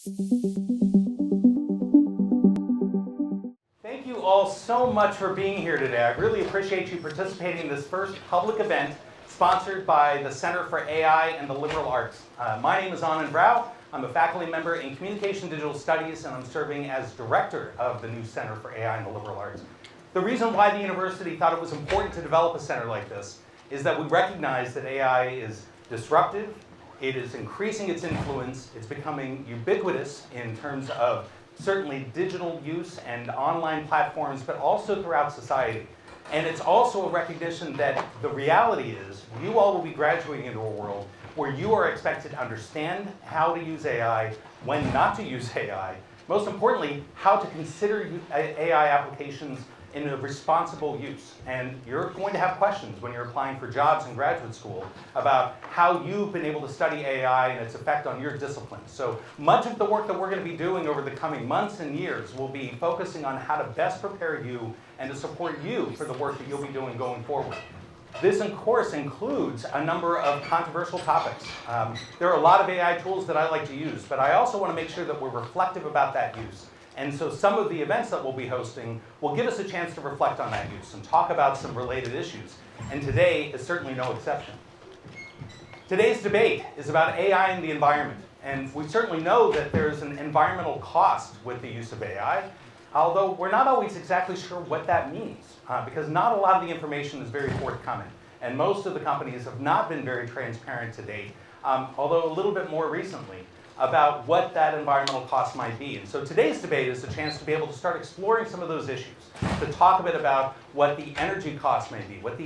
Thank you all so much for being here today. I really appreciate you participating in this first public event sponsored by the Center for AI and the Liberal Arts. My name is Anand Rao. I'm a faculty member in Communication Digital Studies, and I'm serving as director of the new Center for AI and the Liberal Arts. The reason why the university thought it was important to develop a center like this is that we recognize that AI is disruptive, it is increasing its influence, it's becoming ubiquitous in terms of certainly digital use and online platforms, but also throughout society. And it's also a recognition that the reality is you all will be graduating into a world where you are expected to understand how to use AI, when not to use AI, most importantly, how to consider AI applications in a responsible use. And you're going to have questions when you're applying for jobs in graduate school about how you've been able to study AI and its effect on your discipline. So much of the work that we're going to be doing over the coming months and years will be focusing on how to best prepare you and to support you for the work that you'll be doing going forward. This, of course, includes a number of controversial topics. There are a lot of AI tools that I like to use, but I also want to make sure that we're reflective about that use. And so some of the events that we'll be hosting will give us a chance to reflect on that use and talk about some related issues. And today is certainly no exception. Today's debate is about AI and the environment. And we certainly know that there's an environmental cost with the use of AI, although we're not always exactly sure what that means, because not a lot of the information is very forthcoming. And most of the companies have not been very transparent to date, although a little bit more recently, about what that environmental cost might be. And so today's debate is a chance to be able to start exploring some of those issues, to talk a bit about what the energy cost may be, what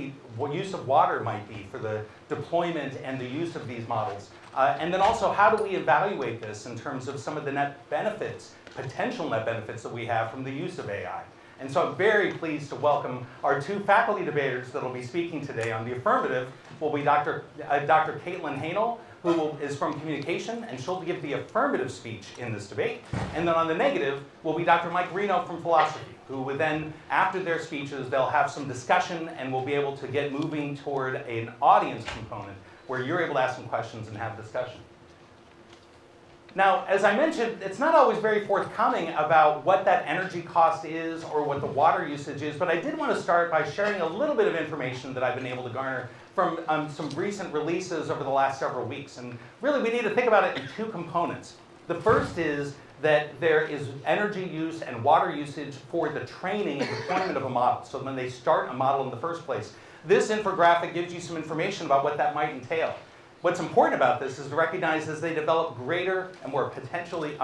use of water might be for the deployment and the use of these models, and then also how do we evaluate this in terms of some of the net benefits, potential net benefits that we have from the use of AI. And so I'm very pleased to welcome our two faculty debaters that will be speaking today. On the affirmative will be Dr. Kaitlyn Haynal, who is from communication, and she'll give the affirmative speech in this debate. And then on the negative will be Dr. Mike Reno from philosophy, who would then, after their speeches, they'll have some discussion and we'll be able to get moving toward an audience component where you're able to ask some questions and have discussion. Now, as I mentioned, it's not always very forthcoming about what that energy cost is or what the water usage is, but I did want to start by sharing a little bit of information that I've been able to garner from some recent releases over the last several weeks. And really, we need to think about it in two components. The first is that there is energy use and water usage for the training and deployment of a model. So when they start a model in the first place, this infographic gives you some information about what that might entail. What's important about this is to recognize as they develop greater and more potentially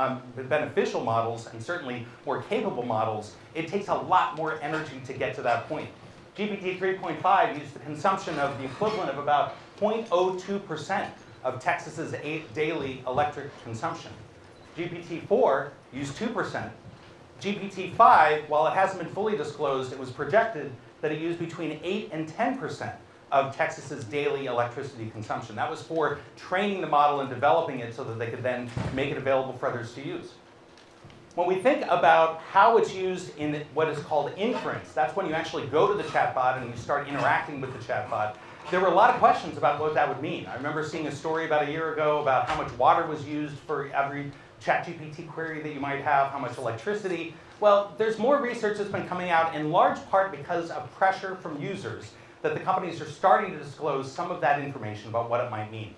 beneficial models, and certainly more capable models, it takes a lot more energy to get to that point. GPT 3.5 used the consumption of the equivalent of about 0.02% of Texas's daily electric consumption. GPT-4 used 2%. GPT-5, while it hasn't been fully disclosed, it was projected that it used between 8 and 10% of Texas's daily electricity consumption. That was for training the model and developing it so that they could then make it available for others to use. When we think about how it's used in what is called inference, that's when you actually go to the chatbot and you start interacting with the chatbot, there were a lot of questions about what that would mean. I remember seeing a story about a year ago about how much water was used for every ChatGPT query that you might have, how much electricity. Well, there's more research that's been coming out in large part because of pressure from users that the companies are starting to disclose some of that information about what it might mean.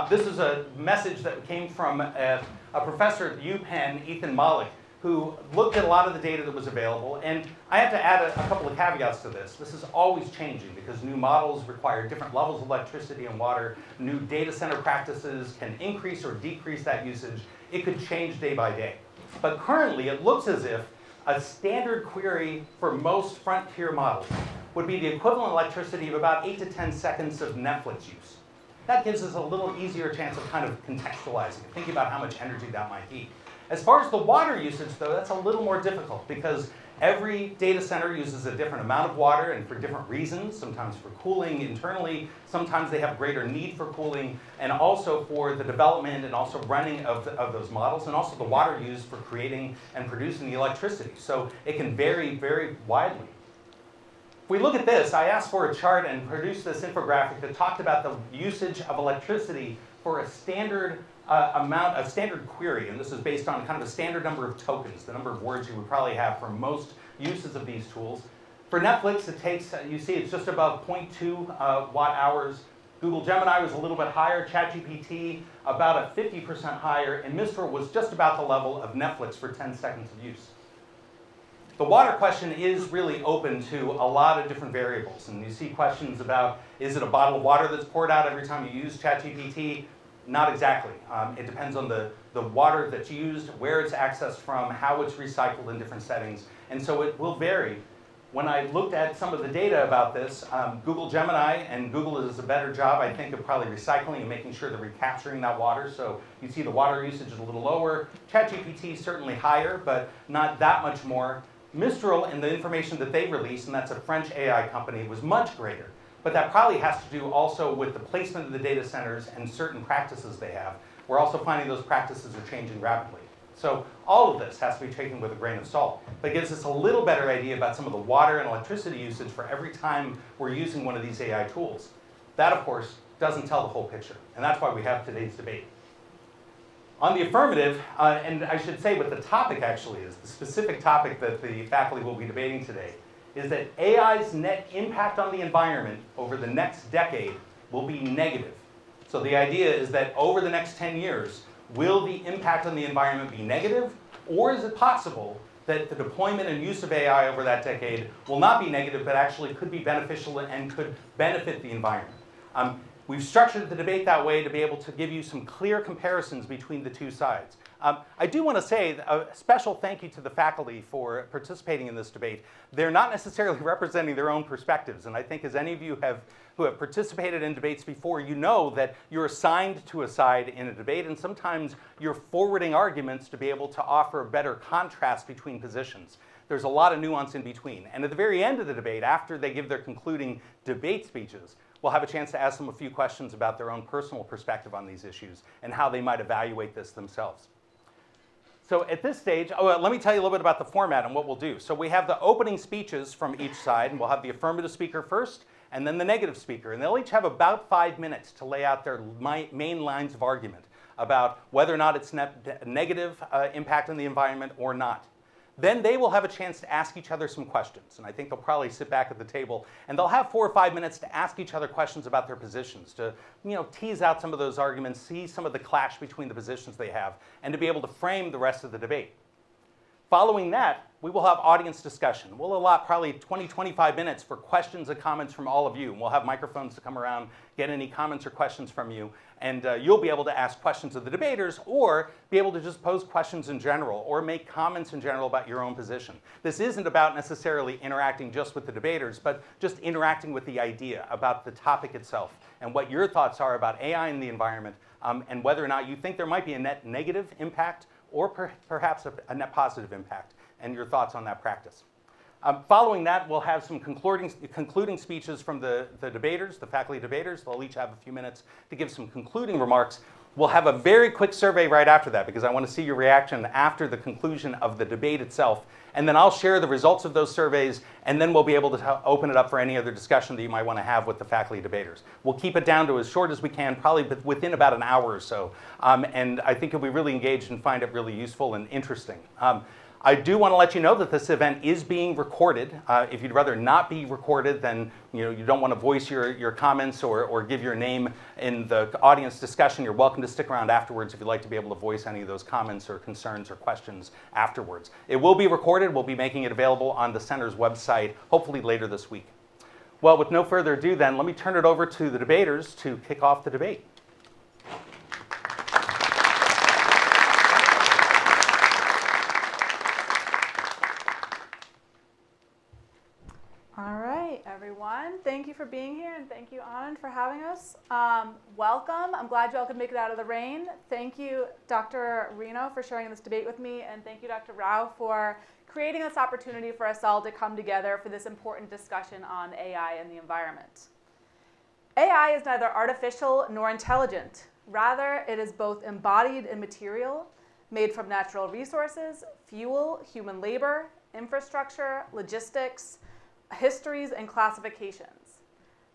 This is a message that came from a professor at UPenn, Ethan Malik, who looked at a lot of the data that was available. And I have to add a couple of caveats to this. This is always changing because new models require different levels of electricity and water. New data center practices can increase or decrease that usage. It could change day by day. But currently, it looks as if a standard query for most frontier models would be the equivalent electricity of about 8 to 10 seconds of Netflix use. That gives us a little easier chance of kind of contextualizing it, thinking about how much energy that might be. As far as the water usage, though, that's a little more difficult because every data center uses a different amount of water and for different reasons, sometimes for cooling internally, sometimes they have greater need for cooling, and also for the development and also running of those models, and also the water used for creating and producing the electricity. So it can vary very widely. If we look at this, I asked for a chart and produced this infographic that talked about the usage of electricity for a standard amount of standard query, and this is based on kind of a standard number of tokens, the number of words you would probably have for most uses of these tools. For Netflix, it takes, you see it's just above 0.2 watt hours. Google Gemini was a little bit higher, ChatGPT about a 50% higher, and Mistral was just about the level of Netflix for 10 seconds of use. The water question is really open to a lot of different variables, and you see questions about, is it a bottle of water that's poured out every time you use ChatGPT? Not exactly. It depends on the water that's used, where it's accessed from, how it's recycled in different settings, and so it will vary. When I looked at some of the data about this, Google Gemini, and Google does a better job, I think, of probably recycling and making sure they're recapturing that water. So you see the water usage is a little lower. ChatGPT is certainly higher, but not that much more. Mistral, in the information that they released, and that's a French AI company, was much greater. But that probably has to do also with the placement of the data centers and certain practices they have. We're also finding those practices are changing rapidly. So all of this has to be taken with a grain of salt, but it gives us a little better idea about some of the water and electricity usage for every time we're using one of these AI tools. That, of course, doesn't tell the whole picture, and that's why we have today's debate. On the affirmative, and I should say what the topic actually is, the specific topic that the faculty will be debating today, is that AI's net impact on the environment over the next decade will be negative. So the idea is that over the next 10 years, will the impact on the environment be negative, or is it possible that the deployment and use of AI over that decade will not be negative, but actually could be beneficial and could benefit the environment? We've structured the debate that way to be able to give you some clear comparisons between the two sides. I do want to say a special thank you to the faculty for participating in this debate. They're not necessarily representing their own perspectives, and I think as any of you who have participated in debates before, you know that you're assigned to a side in a debate, and sometimes you're forwarding arguments to be able to offer a better contrast between positions. There's a lot of nuance in between. And at the very end of the debate, after they give their concluding debate speeches, we'll have a chance to ask them a few questions about their own personal perspective on these issues and how they might evaluate this themselves. So at this stage, let me tell you a little bit about the format and what we'll do. So we have the opening speeches from each side, and we'll have the affirmative speaker first, and then the negative speaker. And they'll each have about 5 minutes to lay out their main lines of argument about whether or not it's negative impact on the environment or not. Then they will have a chance to ask each other some questions. And I think they'll probably sit back at the table, and they'll have 4 or 5 minutes to ask each other questions about their positions, to tease out some of those arguments, see some of the clash between the positions they have, and to be able to frame the rest of the debate. Following that, we will have audience discussion. We'll allot probably 20, 25 minutes for questions and comments from all of you. And we'll have microphones to come around, get any comments or questions from you. And you'll be able to ask questions of the debaters or be able to just pose questions in general or make comments in general about your own position. This isn't about necessarily interacting just with the debaters, but just interacting with the idea about the topic itself and what your thoughts are about AI in the environment and whether or not you think there might be a net negative impact or perhaps a net positive impact, and your thoughts on that practice. Following that, we'll have some concluding speeches from the debaters, the faculty debaters. They'll each have a few minutes to give some concluding remarks. We'll have a very quick survey right after that because I want to see your reaction after the conclusion of the debate itself. And then I'll share the results of those surveys, and then we'll be able to open it up for any other discussion that you might want to have with the faculty debaters. We'll keep it down to as short as we can, probably within about an hour or so. And I think you'll be really engaged and find it really useful and interesting. I do want to let you know that this event is being recorded. If you'd rather not be recorded, then you don't want to voice your comments or give your name in the audience discussion, you're welcome to stick around afterwards if you'd like to be able to voice any of those comments or concerns or questions afterwards. It will be recorded. We'll be making it available on the center's website, hopefully later this week. Well, with no further ado then, let me turn it over to the debaters to kick off the debate. Everyone. Thank you for being here, and thank you, Anand, for having us. Welcome. I'm glad you all could make it out of the rain. Thank you, Dr. Reno, for sharing this debate with me, and thank you, Dr. Rao, for creating this opportunity for us all to come together for this important discussion on AI and the environment. AI is neither artificial nor intelligent. Rather, it is both embodied in material, made from natural resources, fuel, human labor, infrastructure, logistics, histories, and classifications.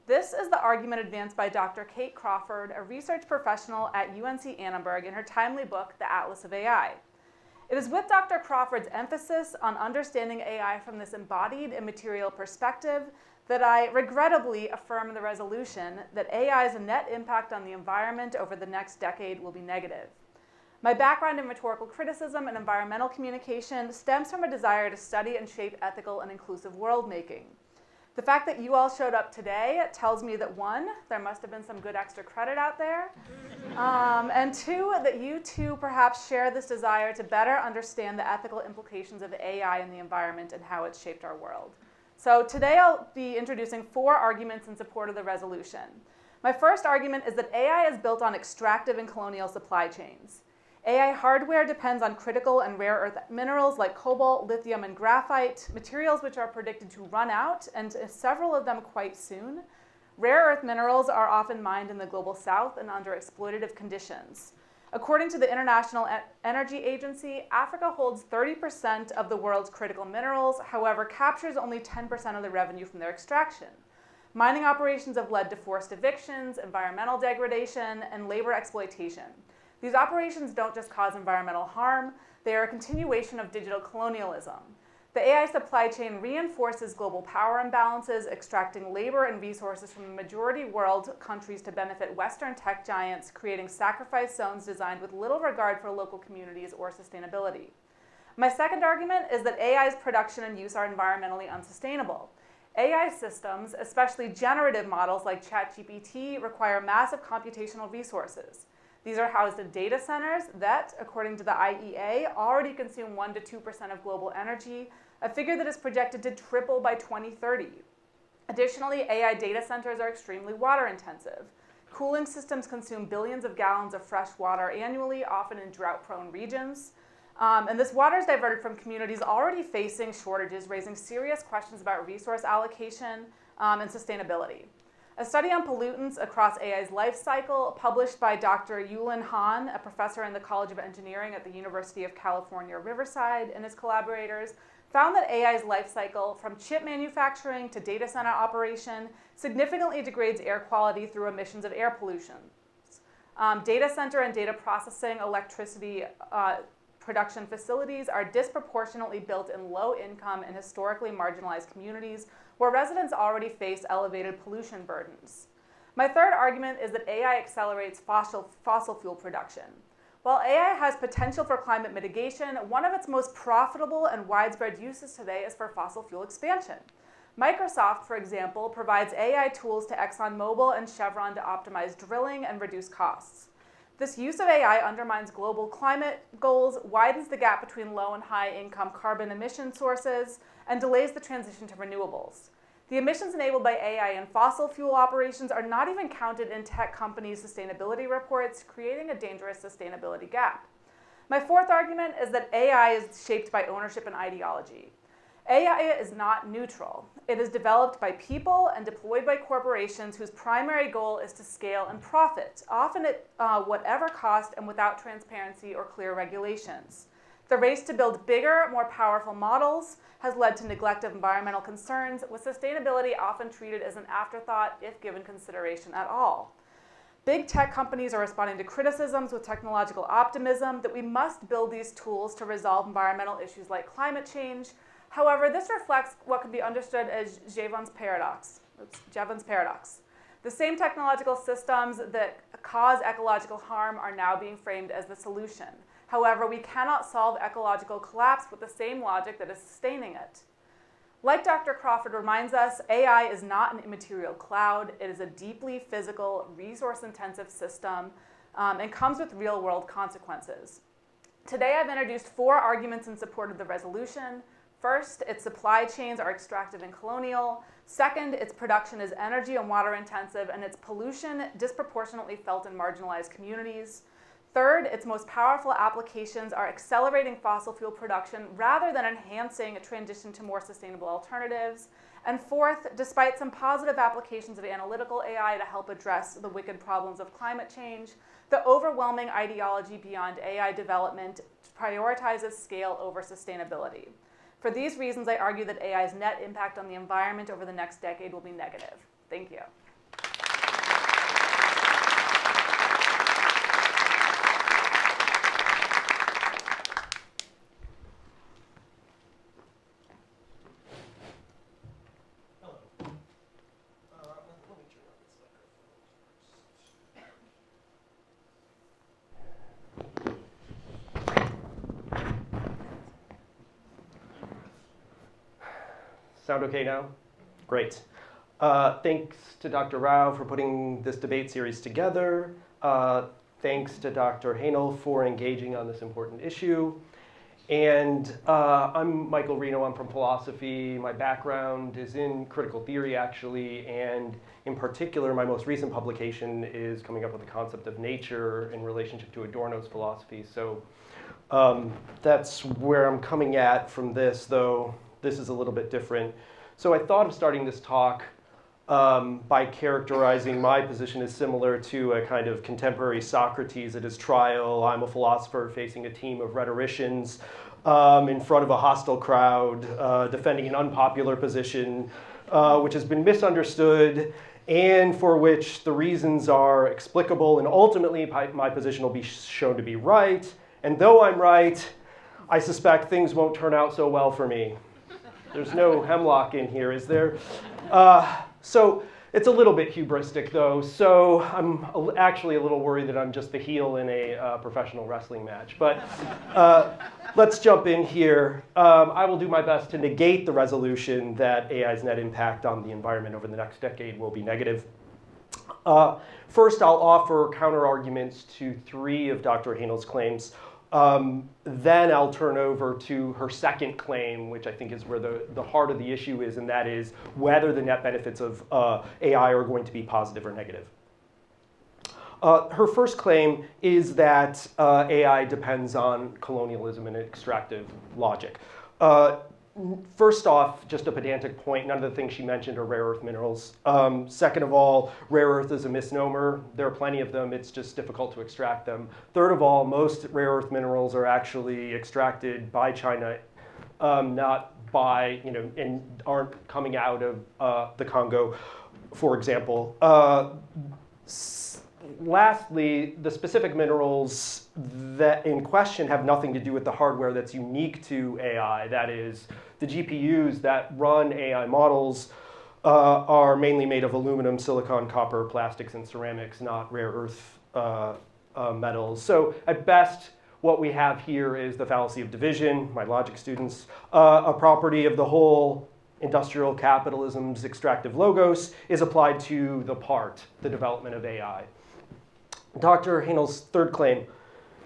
This is the argument advanced by Dr. Kate Crawford, a research professional at UNC Annenberg, in her timely book, The Atlas of AI. It is with Dr. Crawford's emphasis on understanding AI from this embodied immaterial perspective that I regrettably affirm the resolution that AI's net impact on the environment over the next decade will be negative. My background in rhetorical criticism and environmental communication stems from a desire to study and shape ethical and inclusive world-making. The fact that you all showed up today tells me that, one, there must have been some good extra credit out there, and two, that you too perhaps share this desire to better understand the ethical implications of AI in the environment and how it's shaped our world. So today I'll be introducing 4 arguments in support of the resolution. My first argument is that AI is built on extractive and colonial supply chains. AI hardware depends on critical and rare earth minerals like cobalt, lithium, and graphite, materials which are predicted to run out, and several of them quite soon. Rare earth minerals are often mined in the global south and under exploitative conditions. According to the International Energy Agency, Africa holds 30% of the world's critical minerals, however, captures only 10% of the revenue from their extraction. Mining operations have led to forced evictions, environmental degradation, and labor exploitation. These operations don't just cause environmental harm, they are a continuation of digital colonialism. The AI supply chain reinforces global power imbalances, extracting labor and resources from the majority world countries to benefit Western tech giants, creating sacrifice zones designed with little regard for local communities or sustainability. My second argument is that AI's production and use are environmentally unsustainable. AI systems, especially generative models like ChatGPT, require massive computational resources. These are housed in data centers that, according to the IEA, already consume 1 to 2% of global energy, a figure that is projected to triple by 2030. Additionally, AI data centers are extremely water intensive. Cooling systems consume billions of gallons of fresh water annually, often in drought-prone regions. And this water is diverted from communities already facing shortages, raising serious questions about resource allocation and sustainability. A study on pollutants across AI's life cycle, published by Dr. Kaitlyn Haynal, a professor in the College of Engineering at the University of California, Riverside, and his collaborators, found that AI's life cycle, from chip manufacturing to data center operation, significantly degrades air quality through emissions of air pollution. Data center and data processing electricity production facilities are disproportionately built in low-income and historically marginalized communities where residents already face elevated pollution burdens. My third argument is that AI accelerates fossil fuel production. While AI has potential for climate mitigation, one of its most profitable and widespread uses today is for fossil fuel expansion. Microsoft, for example, provides AI tools to ExxonMobil and Chevron to optimize drilling and reduce costs. This use of AI undermines global climate goals, widens the gap between low and high income carbon emission sources, and delays the transition to renewables. The emissions enabled by AI in fossil fuel operations are not even counted in tech companies' sustainability reports, creating a dangerous sustainability gap. My fourth argument is that AI is shaped by ownership and ideology. AI is not neutral. It is developed by people and deployed by corporations whose primary goal is to scale and profit, often at whatever cost and without transparency or clear regulations. The race to build bigger, more powerful models has led to neglect of environmental concerns, with sustainability often treated as an afterthought if given consideration at all. Big tech companies are responding to criticisms with technological optimism that we must build these tools to resolve environmental issues like climate change. However, this reflects what can be understood as Jevons paradox. The same technological systems that cause ecological harm are now being framed as the solution. However, we cannot solve ecological collapse with the same logic that is sustaining it. Like Dr. Crawford reminds us, AI is not an immaterial cloud. It is a deeply physical, resource-intensive system and comes with real-world consequences. Today, I've introduced 4 arguments in support of the resolution. First, its supply chains are extractive and colonial. Second, its production is energy and water intensive, and its pollution disproportionately felt in marginalized communities. Third, its most powerful applications are accelerating fossil fuel production rather than enhancing a transition to more sustainable alternatives. And fourth, despite some positive applications of analytical AI to help address the wicked problems of climate change, the overwhelming ideology beyond AI development prioritizes scale over sustainability. For these reasons, I argue that AI's net impact on the environment over the next decade will be negative. Thank you. Sound okay now? Great. Thanks to Dr. Rao for putting this debate series together. Thanks to Dr. Haynal for engaging on this important issue. And I'm Michael Reno. I'm from philosophy. My background is in critical theory, actually. And in particular, my most recent publication is coming up with the concept of nature in relationship to Adorno's philosophy. So that's where I'm coming at from this, though this is a little bit different. So I thought of starting this talk by characterizing my position as similar to a kind of contemporary Socrates at his trial. I'm a philosopher facing a team of rhetoricians in front of a hostile crowd, defending an unpopular position, which has been misunderstood and for which the reasons are explicable, and ultimately my position will be shown to be right. And though I'm right, I suspect things won't turn out so well for me. There's no hemlock in here, is there? So it's a little bit hubristic, though. So I'm actually a little worried that I'm just the heel in a professional wrestling match. But let's jump in here. I will do my best to negate the resolution that AI's net impact on the environment over the next decade will be negative. First, I'll offer counter-arguments to 3 of Dr. Haynal's claims. Then I'll turn over to her second claim, which I think is where the heart of the issue is, and that is whether the net benefits of AI are going to be positive or negative. Her first claim is that AI depends on colonialism and extractive logic. First off, just a pedantic point, none of the things she mentioned are rare earth minerals. Second of all, rare earth is a misnomer. There are plenty of them, it's just difficult to extract them. Third of all, most rare earth minerals are actually extracted by China, not by, and aren't coming out of the Congo, for example. Lastly, the specific minerals that in question have nothing to do with the hardware that's unique to AI. That is, the GPUs that run AI models are mainly made of aluminum, silicon, copper, plastics, and ceramics, not rare earth metals. So at best, what we have here is the fallacy of division, my logic students, a property of the whole industrial capitalism's extractive logos is applied to the part, the development of AI. Dr. Haynal's third claim,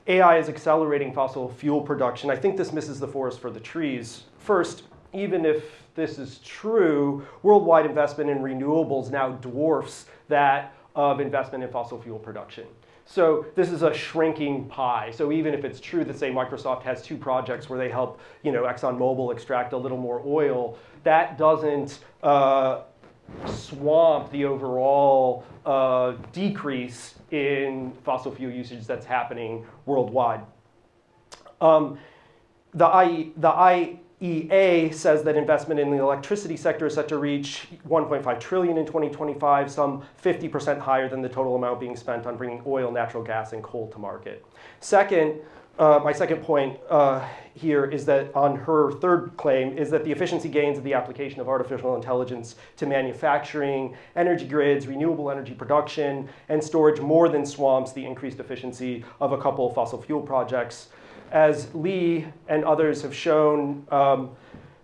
AI is accelerating fossil fuel production. I think this misses the forest for the trees. First, even if this is true, worldwide investment in renewables now dwarfs that of investment in fossil fuel production. So this is a shrinking pie. So even if it's true that, say, Microsoft has 2 projects where they help, ExxonMobil extract a little more oil, that doesn't swamp the overall decrease in fossil fuel usage that's happening worldwide. The IEA says that investment in the electricity sector is set to reach $1.5 trillion in 2025, some 50% higher than the total amount being spent on bringing oil, natural gas, and coal to market. Second, my second point here is that on her third claim is that the efficiency gains of the application of artificial intelligence to manufacturing, energy grids, renewable energy production, and storage more than swamps the increased efficiency of a couple of fossil fuel projects. As Lee and others have shown,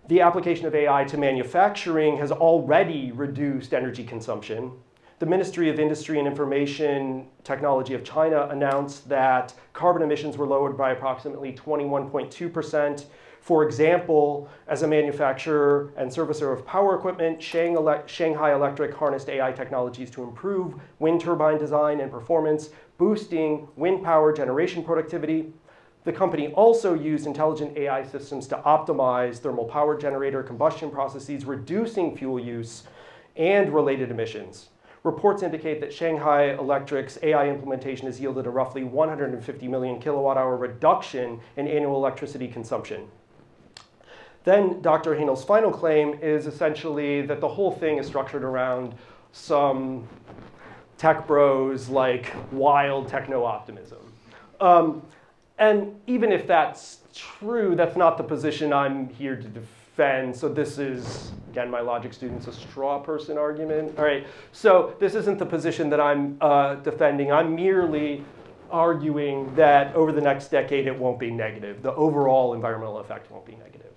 the application of AI to manufacturing has already reduced energy consumption. The Ministry of Industry and Information Technology of China announced that carbon emissions were lowered by approximately 21.2%. For example, as a manufacturer and servicer of power equipment, Shanghai Electric harnessed AI technologies to improve wind turbine design and performance, boosting wind power generation productivity. The company also used intelligent AI systems to optimize thermal power generator combustion processes, reducing fuel use and related emissions. Reports indicate that Shanghai Electric's AI implementation has yielded a roughly 150 million kilowatt-hour reduction in annual electricity consumption. Then Dr. Haynal's final claim is essentially that the whole thing is structured around some tech bros like wild techno-optimism. And even if that's true, that's not the position I'm here to defend. So this is, again, my logic students, a straw person argument. All right, so this isn't the position that I'm defending. I'm merely arguing that over the next decade, it won't be negative. The overall environmental effect won't be negative.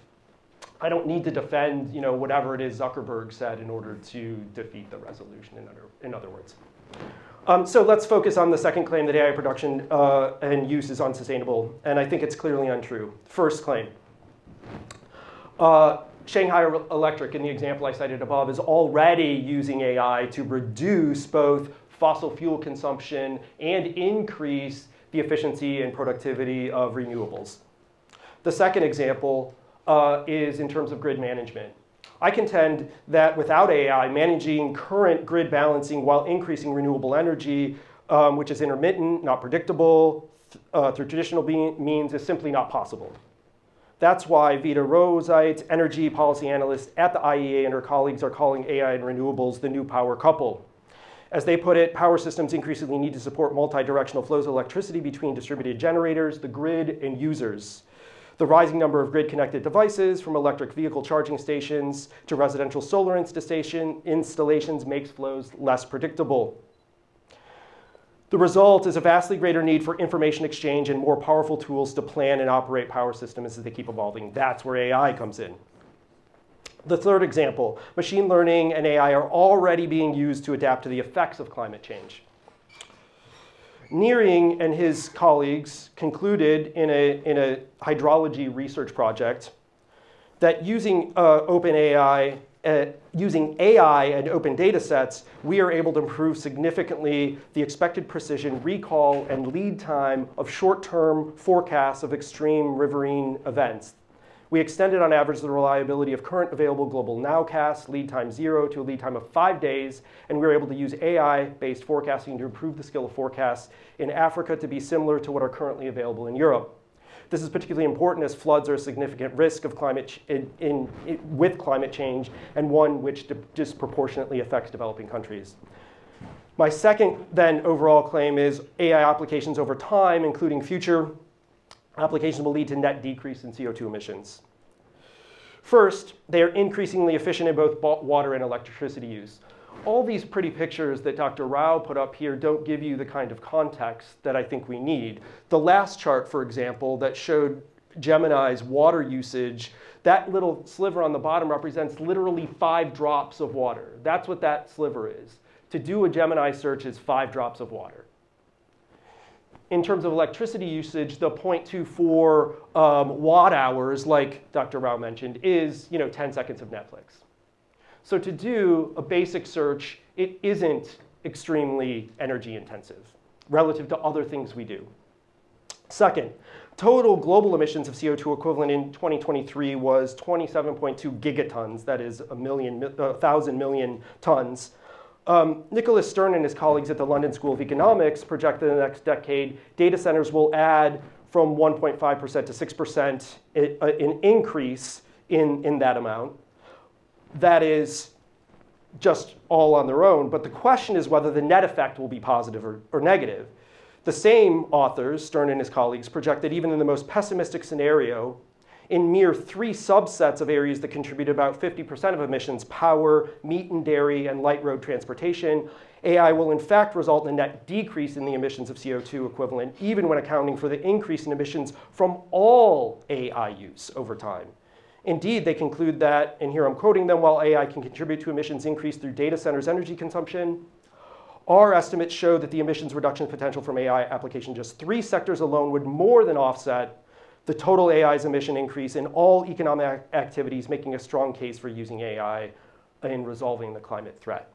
I don't need to defend, whatever it is Zuckerberg said in order to defeat the resolution, in other words. So let's focus on the second claim that AI production and use is unsustainable. And I think it's clearly untrue. First claim. Shanghai Electric, in the example I cited above, is already using AI to reduce both fossil fuel consumption and increase the efficiency and productivity of renewables. The second example is in terms of grid management. I contend that without AI, managing current grid balancing while increasing renewable energy, which is intermittent, not predictable, through traditional means is simply not possible. That's why Vita Rosite, energy policy analyst at the IEA, and her colleagues are calling AI and renewables the new power couple. As they put it, power systems increasingly need to support multi-directional flows of electricity between distributed generators, the grid, and users. The rising number of grid-connected devices, from electric vehicle charging stations to residential solar installations, makes flows less predictable. The result is a vastly greater need for information exchange and more powerful tools to plan and operate power systems as they keep evolving. That's where AI comes in. The third example, machine learning and AI are already being used to adapt to the effects of climate change. Nearing and his colleagues concluded in a hydrology research project that using using AI and open data sets, we are able to improve significantly the expected precision, recall, and lead time of short-term forecasts of extreme riverine events. We extended on average the reliability of current available global nowcasts, lead time 0 to a lead time of 5 days, and we were able to use AI-based forecasting to improve the skill of forecasts in Africa to be similar to what are currently available in Europe. This is particularly important as floods are a significant risk of with climate change, and one which disproportionately affects developing countries. My second then overall claim is AI applications over time, including future applications, will lead to net decrease in CO2 emissions. First, they are increasingly efficient in both water and electricity use. All these pretty pictures that Dr. Rao put up here don't give you the kind of context that I think we need. The last chart, for example, that showed Gemini's water usage, that little sliver on the bottom represents literally 5 drops of water. That's what that sliver is. To do a Gemini search is 5 drops of water. In terms of electricity usage, the 0.24 watt hours, like Dr. Rao mentioned, is 10 seconds of Netflix. So to do a basic search, it isn't extremely energy intensive relative to other things we do. Second, total global emissions of CO2 equivalent in 2023 was 27.2 gigatons, that is 1,000 million tons. Nicholas Stern and his colleagues at the London School of Economics project that in the next decade, data centers will add from 1.5% to 6% an increase in that amount. That is just all on their own, but the question is whether the net effect will be positive or negative. The same authors, Stern and his colleagues, project that even in the most pessimistic scenario, in mere 3 subsets of areas that contribute about 50% of emissions, power, meat and dairy, and light road transportation, AI will in fact result in a net decrease in the emissions of CO2 equivalent, even when accounting for the increase in emissions from all AI use over time. Indeed, they conclude that, and here I'm quoting them, while AI can contribute to emissions increase through data centers' energy consumption, our estimates show that the emissions reduction potential from AI application in just 3 sectors alone would more than offset the total AI's emission increase in all economic activities, making a strong case for using AI in resolving the climate threat.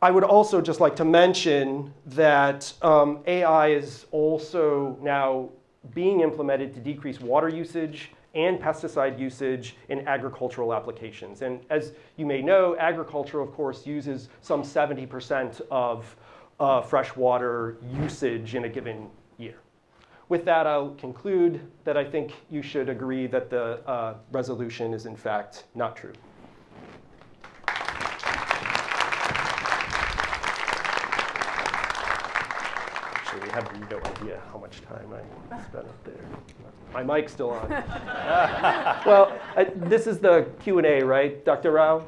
I would also just like to mention that AI is also now being implemented to decrease water usage and pesticide usage in agricultural applications. And as you may know, agriculture, of course, uses some 70% of freshwater usage in a given year. With that, I'll conclude that I think you should agree that the resolution is in fact not true. Actually, we have no idea how much time I spent up there. My mic's still on. Well, this is the Q&A, right, Dr. Rao?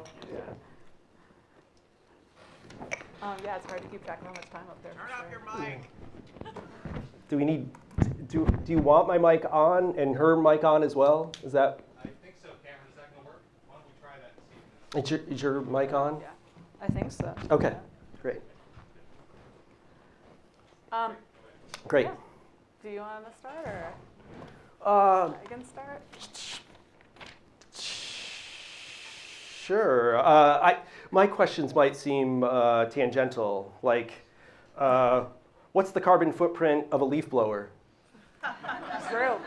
Yeah, it's hard to keep track of how much time up there. Turn off your mic. Do we need do you want my mic on and her mic on as well? Is that? I think so. Cameron, is that going to work? Why don't we try that and see? Is your mic on? Yeah, I think so. Okay, Yeah. great. Great. Great. Yeah. Do you want to start, or Uh, I can start? Sure. My questions might seem tangential, like, what's the carbon footprint of a leaf blower? True.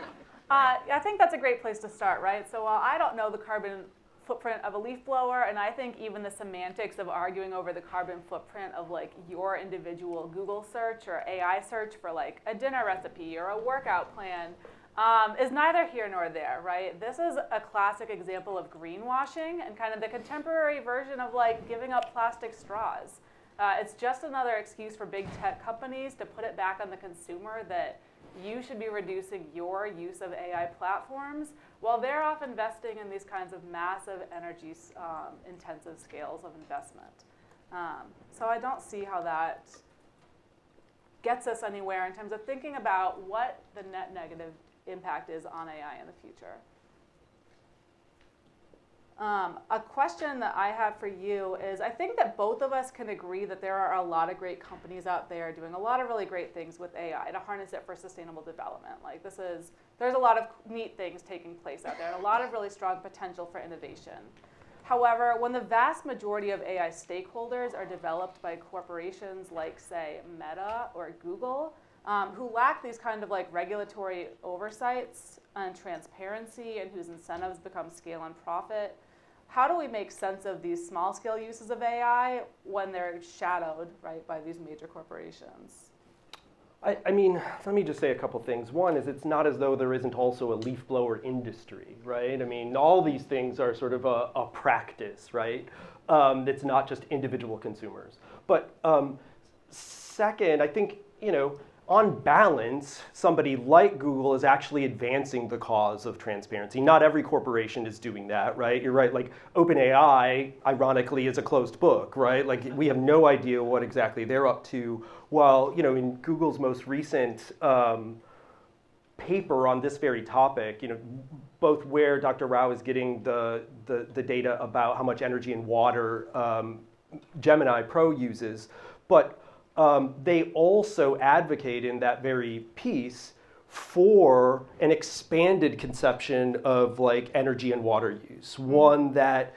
I think that's a great place to start, right? So while I don't know the carbon footprint of a leaf blower, and I think even the semantics of arguing over the carbon footprint of like your individual Google search or AI search for like a dinner recipe or a workout plan is neither here nor there, right? This is a classic example of greenwashing and kind of the contemporary version of like giving up plastic straws. It's just another excuse for big tech companies to put it back on the consumer that you should be reducing your use of AI platforms while they're off investing in these kinds of massive energy intensive scales of investment. So I don't see how that gets us anywhere in terms of thinking about what the net negative impact is on AI in the future. A question that I have for you is, I think that both of us can agree that there are a lot of great companies out there doing a lot of really great things with AI to harness it for sustainable development. Like there's a lot of neat things taking place out there and a lot of really strong potential for innovation. However, when the vast majority of AI stakeholders are developed by corporations like, say, Meta or Google, who lack these kind of like regulatory oversights and transparency and whose incentives become scale and profit, how do we make sense of these small-scale uses of AI when they're shadowed, right, by these major corporations? I mean, let me just say a couple things. One is it's not as though there isn't also a leaf blower industry, right? I mean, all these things are sort of a practice, right? It's not just individual consumers. But second, I think, on balance, somebody like Google is actually advancing the cause of transparency. Not every corporation is doing that, right? You're right, like OpenAI, ironically, is a closed book, right? Like we have no idea what exactly they're up to. While, in Google's most recent paper on this very topic, both where Dr. Rao is getting the data about how much energy and water Gemini Pro uses, but they also advocate in that very piece for an expanded conception of like energy and water use, one that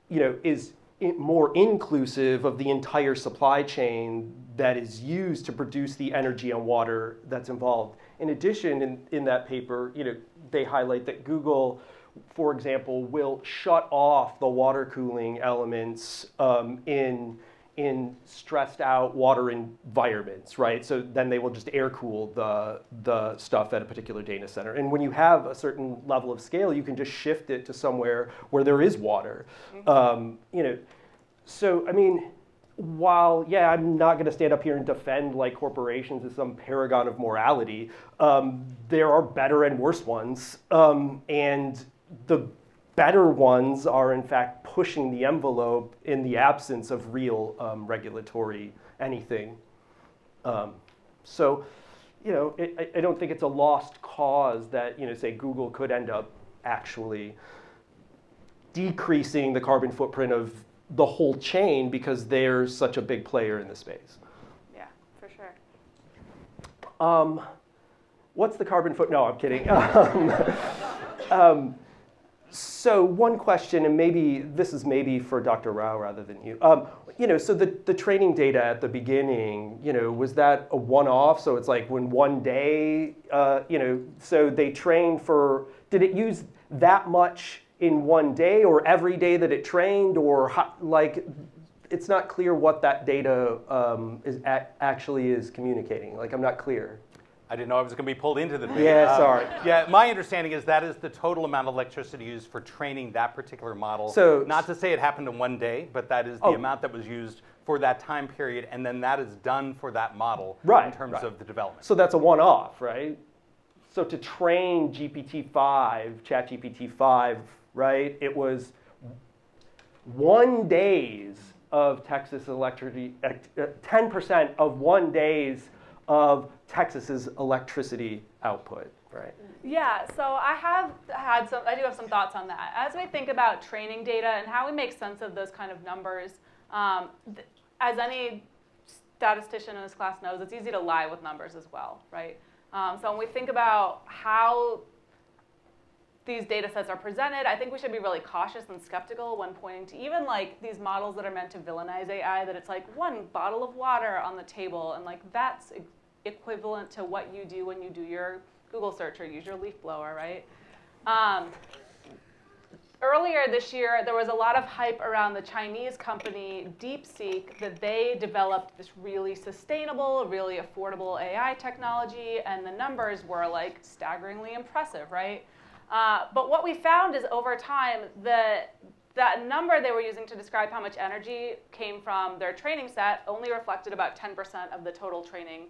is more inclusive of the entire supply chain that is used to produce the energy and water that's involved. In addition, in that paper, they highlight that Google, for example, will shut off the water cooling elements in stressed out water environments, right? So then they will just air cool the stuff at a particular data center. And when you have a certain level of scale, you can just shift it to somewhere where there is water. So I mean, while, I'm not going to stand up here and defend like corporations as some paragon of morality, there are better and worse ones. And the better ones are, in fact, pushing the envelope in the absence of real regulatory anything. So, I don't think it's a lost cause that, say, Google could end up actually decreasing the carbon footprint of the whole chain because they're such a big player in the space. Yeah, for sure. What's the carbon footprint? No, I'm kidding. So one question, and maybe this is for Dr. Rao rather than you. So the training data at the beginning, was that a one-off? So it's like when one day, so they trained for, did it use that much in one day or every day that it trained, or how, like, it's not clear what that data actually is communicating. Like, I'm not clear. I didn't know I was going to be pulled into the debate. Yeah, sorry. Yeah, my understanding is that is the total amount of electricity used for training that particular model. So, not to say it happened in one day, but that is the amount that was used for that time period, and then that is done for that model in terms of the development. So that's a one-off, right? So to train GPT-5, ChatGPT-5, right, it was 1 day of Texas electricity, 10% of 1 day's of Texas's electricity output, right? Yeah, so I do have some thoughts on that. As we think about training data and how we make sense of those kind of numbers, as any statistician in this class knows, it's easy to lie with numbers as well, right? So when we think about how these data sets are presented, I think we should be really cautious and skeptical when pointing to even like these models that are meant to villainize AI, that it's like one bottle of water on the table, and like that's equivalent to what you do when you do your Google search or use your leaf blower, right? Earlier this year, there was a lot of hype around the Chinese company DeepSeek, that they developed this really sustainable, really affordable AI technology, and the numbers were like staggeringly impressive, right? But what we found is over time, that number they were using to describe how much energy came from their training set only reflected about 10% of the total training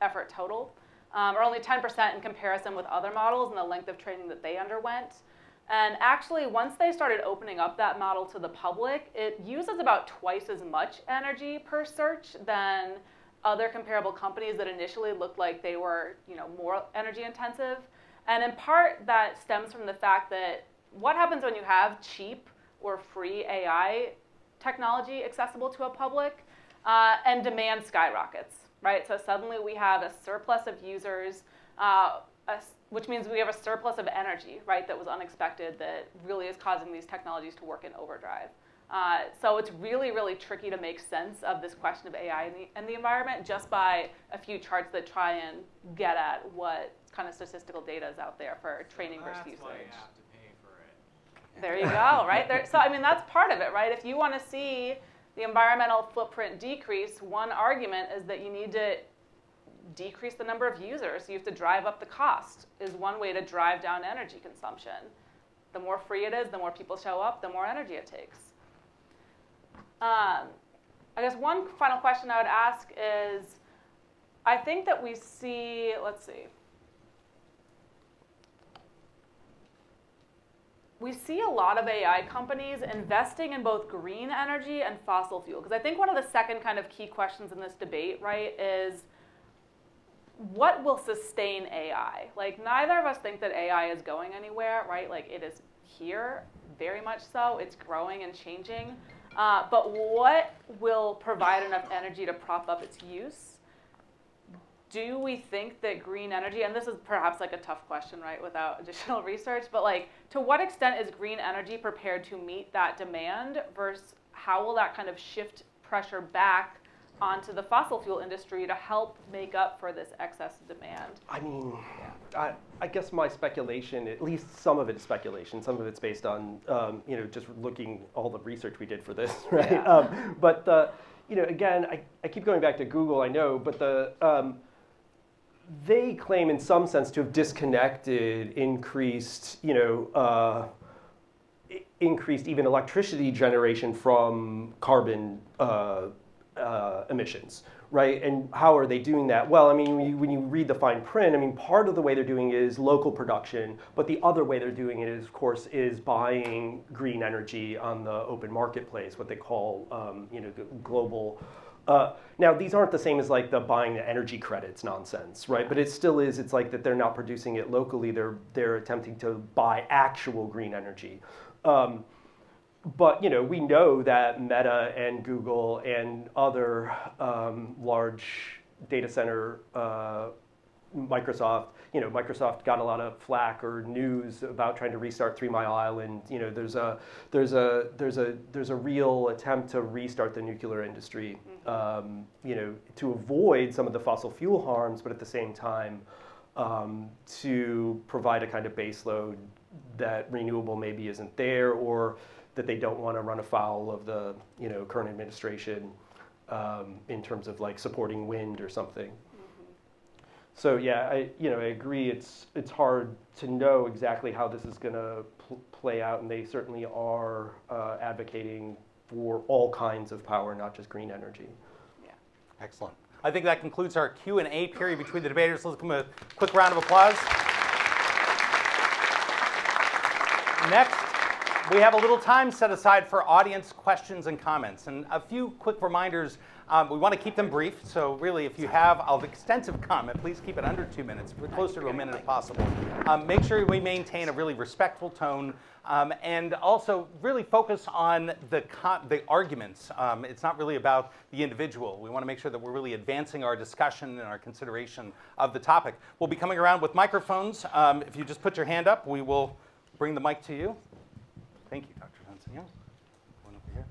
effort total, or only 10% in comparison with other models and the length of training that they underwent. And actually, once they started opening up that model to the public, it uses about twice as much energy per search than other comparable companies that initially looked like they were, more energy intensive. And in part, that stems from the fact that what happens when you have cheap or free AI technology accessible to a public, and demand skyrockets, right? So suddenly we have a surplus of users, which means we have a surplus of energy, right, that was unexpected, that really is causing these technologies to work in overdrive. So it's really, really tricky to make sense of this question of AI in the environment just by a few charts that try and get at what kind of statistical data is out there for training versus usage. That's why you have to pay for it. There you go, right? So, that's part of it, right? If you want to see the environmental footprint decrease, one argument is that you need to decrease the number of users. You have to drive up the cost is one way to drive down energy consumption. The more free it is, the more people show up, the more energy it takes. I guess one final question I would ask is, I think that we see, we see a lot of AI companies investing in both green energy and fossil fuel. Because I think one of the second kind of key questions in this debate, right, is what will sustain AI? Like, neither of us think that AI is going anywhere, right? Like, it is here, very much so. It's growing and changing. But what will provide enough energy to prop up its use? Do we think that green energy, and this is perhaps like a tough question, right, without additional research, but like, to what extent is green energy prepared to meet that demand versus how will that kind of shift pressure back onto the fossil fuel industry to help make up for this excess demand? I mean, I guess my speculation, at least some of it is speculation, some of it's based on, just looking all the research we did for this, right? Yeah. But again, I keep going back to Google, I know, but they claim in some sense to have disconnected increased even electricity generation from carbon emissions, right? And how are they doing that? Well, I mean, when you read the fine print, I mean, part of the way they're doing it is local production, but the other way they're doing it is, of course, is buying green energy on the open marketplace, what they call, global. Now, these aren't the same as like the buying the energy credits nonsense, right? But it still is. It's like that they're not producing it locally. They're attempting to buy actual green energy. But we know that Meta and Google and other large data center, Microsoft got a lot of flack or news about trying to restart 3 Mile Island. There's a real attempt to restart the nuclear industry, to avoid some of the fossil fuel harms, but at the same time to provide a kind of baseload that renewable maybe isn't there, or that they don't want to run afoul of the current administration in terms of like supporting wind or something. So yeah, I agree. It's hard to know exactly how this is going to play out, and they certainly are advocating for all kinds of power, not just green energy. Yeah, excellent. I think that concludes our Q&A period between the debaters. Let's give them a quick round of applause. Next, we have a little time set aside for audience questions and comments. And a few quick reminders. We want to keep them brief. So really, if you have an extensive comment, please keep it under 2 minutes. We're closer to a minute if possible. Make sure we maintain a really respectful tone. And also really focus on the arguments. It's not really about the individual. We want to make sure that we're really advancing our discussion and our consideration of the topic. We'll be coming around with microphones. If you just put your hand up, we will bring the mic to you. Thank you, Dr. Johnson. One over here.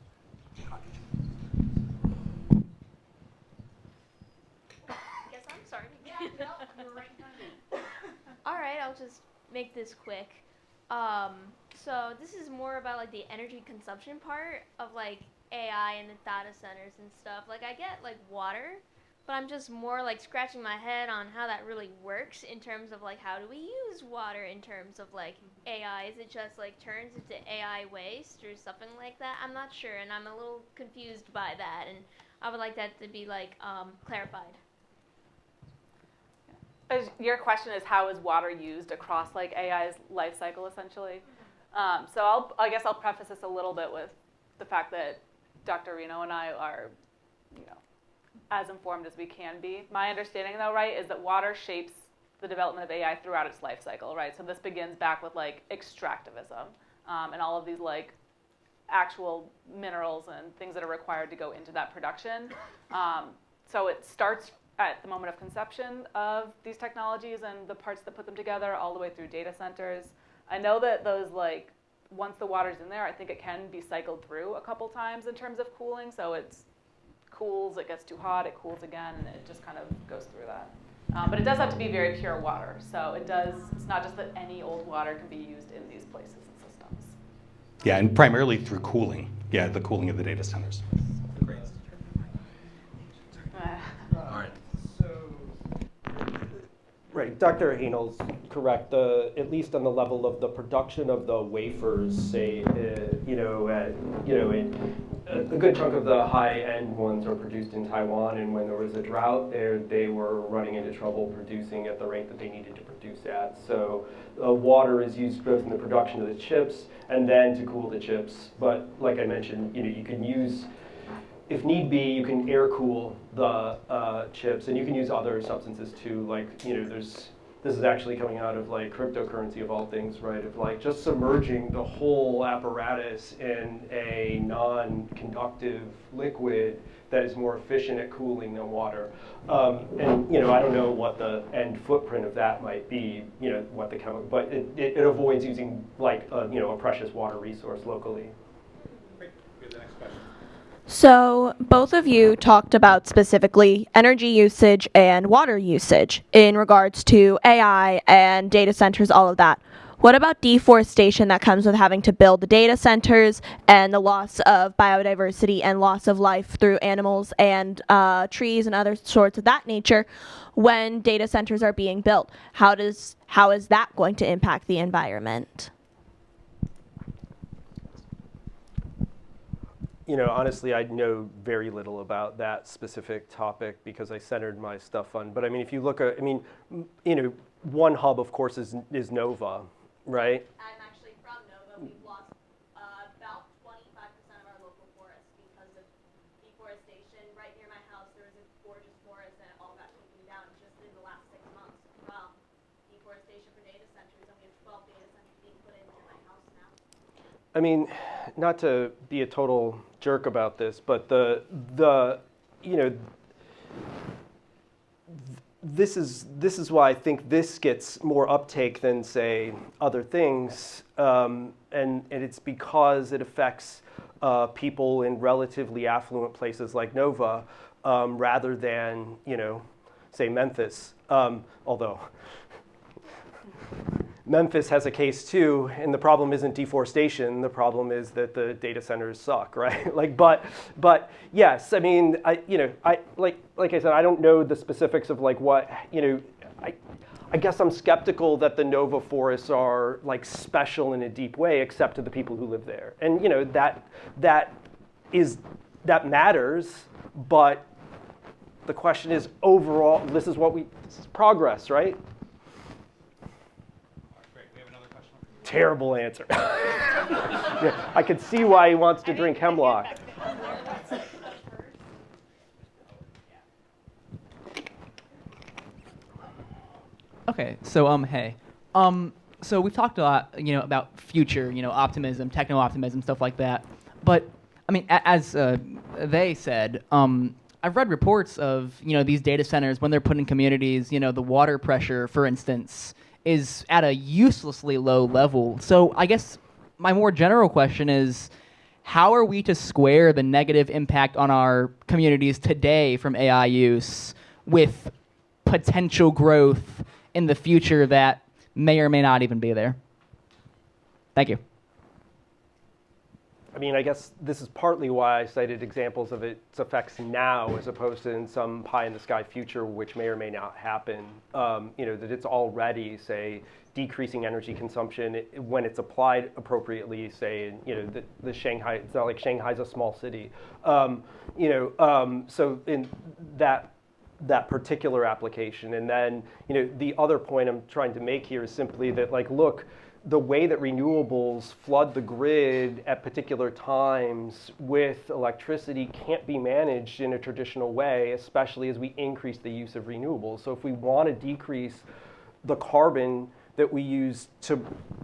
Guess I'm sorry. All right, I'll just make this quick. So this is more about like the energy consumption part of like AI and the data centers and stuff. Like I get like water, but I'm just more like scratching my head on how that really works in terms of like how do we use water in terms of like AI? Is it just like turns into AI waste or something like that? I'm not sure, and I'm a little confused by that, and I would like that to be like clarified. Your question is how is water used across like AI's life cycle essentially? So I guess I'll preface this a little bit with the fact that Dr. Reno and I are, as informed as we can be. My understanding though, right, is that water shapes the development of AI throughout its life cycle, right? So this begins back with like extractivism and all of these like actual minerals and things that are required to go into that production. So it starts at the moment of conception of these technologies and the parts that put them together all the way through data centers. I know that those like, once the water's in there, I think it can be cycled through a couple times in terms of cooling. So it cools, it gets too hot, it cools again, and it just kind of goes through that. But it does have to be very pure water. So it's not just that any old water can be used in these places and systems. Yeah, and primarily through cooling. Yeah, the cooling of the data centers. Great. All right. Right, Dr. Haynal's correct. At least on the level of the production of the wafers, say, a good chunk of the high-end ones are produced in Taiwan, and when there was a drought there, they were running into trouble producing at the rate that they needed to produce at. So water is used both in the production of the chips and then to cool the chips. But like I mentioned, you can use, if need be, you can air cool the chips, and you can use other substances too. Like, this is actually coming out of like cryptocurrency of all things, right? Of like just submerging the whole apparatus in a non-conductive liquid that is more efficient at cooling than water. And I don't know what the end footprint of that might be, what the chemical, but it avoids using like a precious water resource locally. Great. We have the next question. So both of you talked about specifically energy usage and water usage in regards to AI and data centers, all of that. What about deforestation that comes with having to build the data centers and the loss of biodiversity and loss of life through animals and trees and other sorts of that nature when data centers are being built? How is that going to impact the environment? Honestly, I know very little about that specific topic because I centered my stuff on. But I mean, if you look at, one hub, of course, is Nova, right? I'm actually from Nova. We've lost about 25% of our local forests because of deforestation. Right near my house, there was a gorgeous forest and it all got taken down just in the last 6 months from deforestation for data centers. And we have 12 data centers being put in near my house now. I mean, not to be a total jerk about this, but this is why I think this gets more uptake than, say, other things, and it's because it affects people in relatively affluent places like Nova, rather than say Memphis, although Memphis has a case too, and the problem isn't deforestation. The problem is that the data centers suck, right? But yes, I mean, like I said, I don't know the specifics of like what I guess I'm skeptical that the Nova forests are like special in a deep way, except to the people who live there, and that matters. But the question is overall, this is progress, right? terrible answer. Yeah, I could see why he wants to drink hemlock. Okay, so hey, so we've talked a lot, about future, optimism, techno-optimism, stuff like that. But I mean, as they said, I've read reports of these data centers when they're put in communities. The water pressure, for instance, is at a uselessly low level. So I guess my more general question is, how are we to square the negative impact on our communities today from AI use with potential growth in the future that may or may not even be there? Thank you. I mean, I guess this is partly why I cited examples of its effects now as opposed to in some pie-in-the-sky future, which may or may not happen. That it's already, say, decreasing energy consumption when it's applied appropriately, say, in, the Shanghai, it's not like Shanghai's a small city. So in that particular application. And then, the other point I'm trying to make here is simply that, like, look, the way that renewables flood the grid at particular times with electricity can't be managed in a traditional way, especially as we increase the use of renewables. So if we want to decrease the carbon that we use to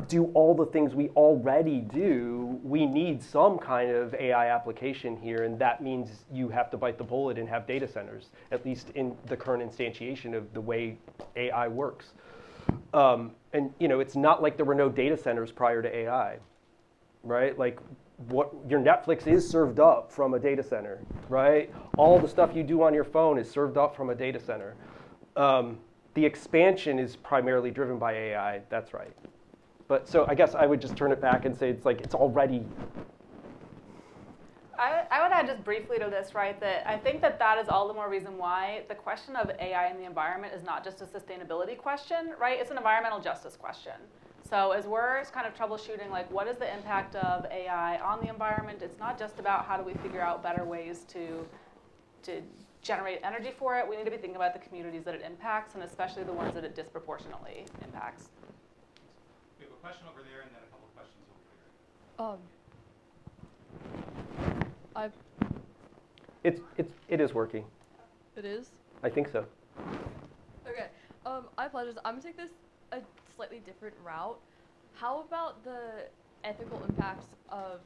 do all the things we already do, we need some kind of AI application here, and that means you have to bite the bullet and have data centers, at least in the current instantiation of the way AI works. And it's not like there were no data centers prior to AI, right? Like, what your Netflix is served up from a data center, right? All the stuff you do on your phone is served up from a data center. The expansion is primarily driven by AI, that's right. But so I guess I would just turn it back and say it's already. I would add just briefly to this, right, that I think that is all the more reason why the question of AI in the environment is not just a sustainability question, right? It's an environmental justice question. So as we're kind of troubleshooting, like, what is the impact of AI on the environment? It's not just about how do we figure out better ways to generate energy for it. We need to be thinking about the communities that it impacts, and especially the ones that it disproportionately impacts. We have a question over there and then a couple of questions over here. It is working. It is? I think so. Okay. I apologize. I'm going to take this a slightly different route. How about the ethical impacts of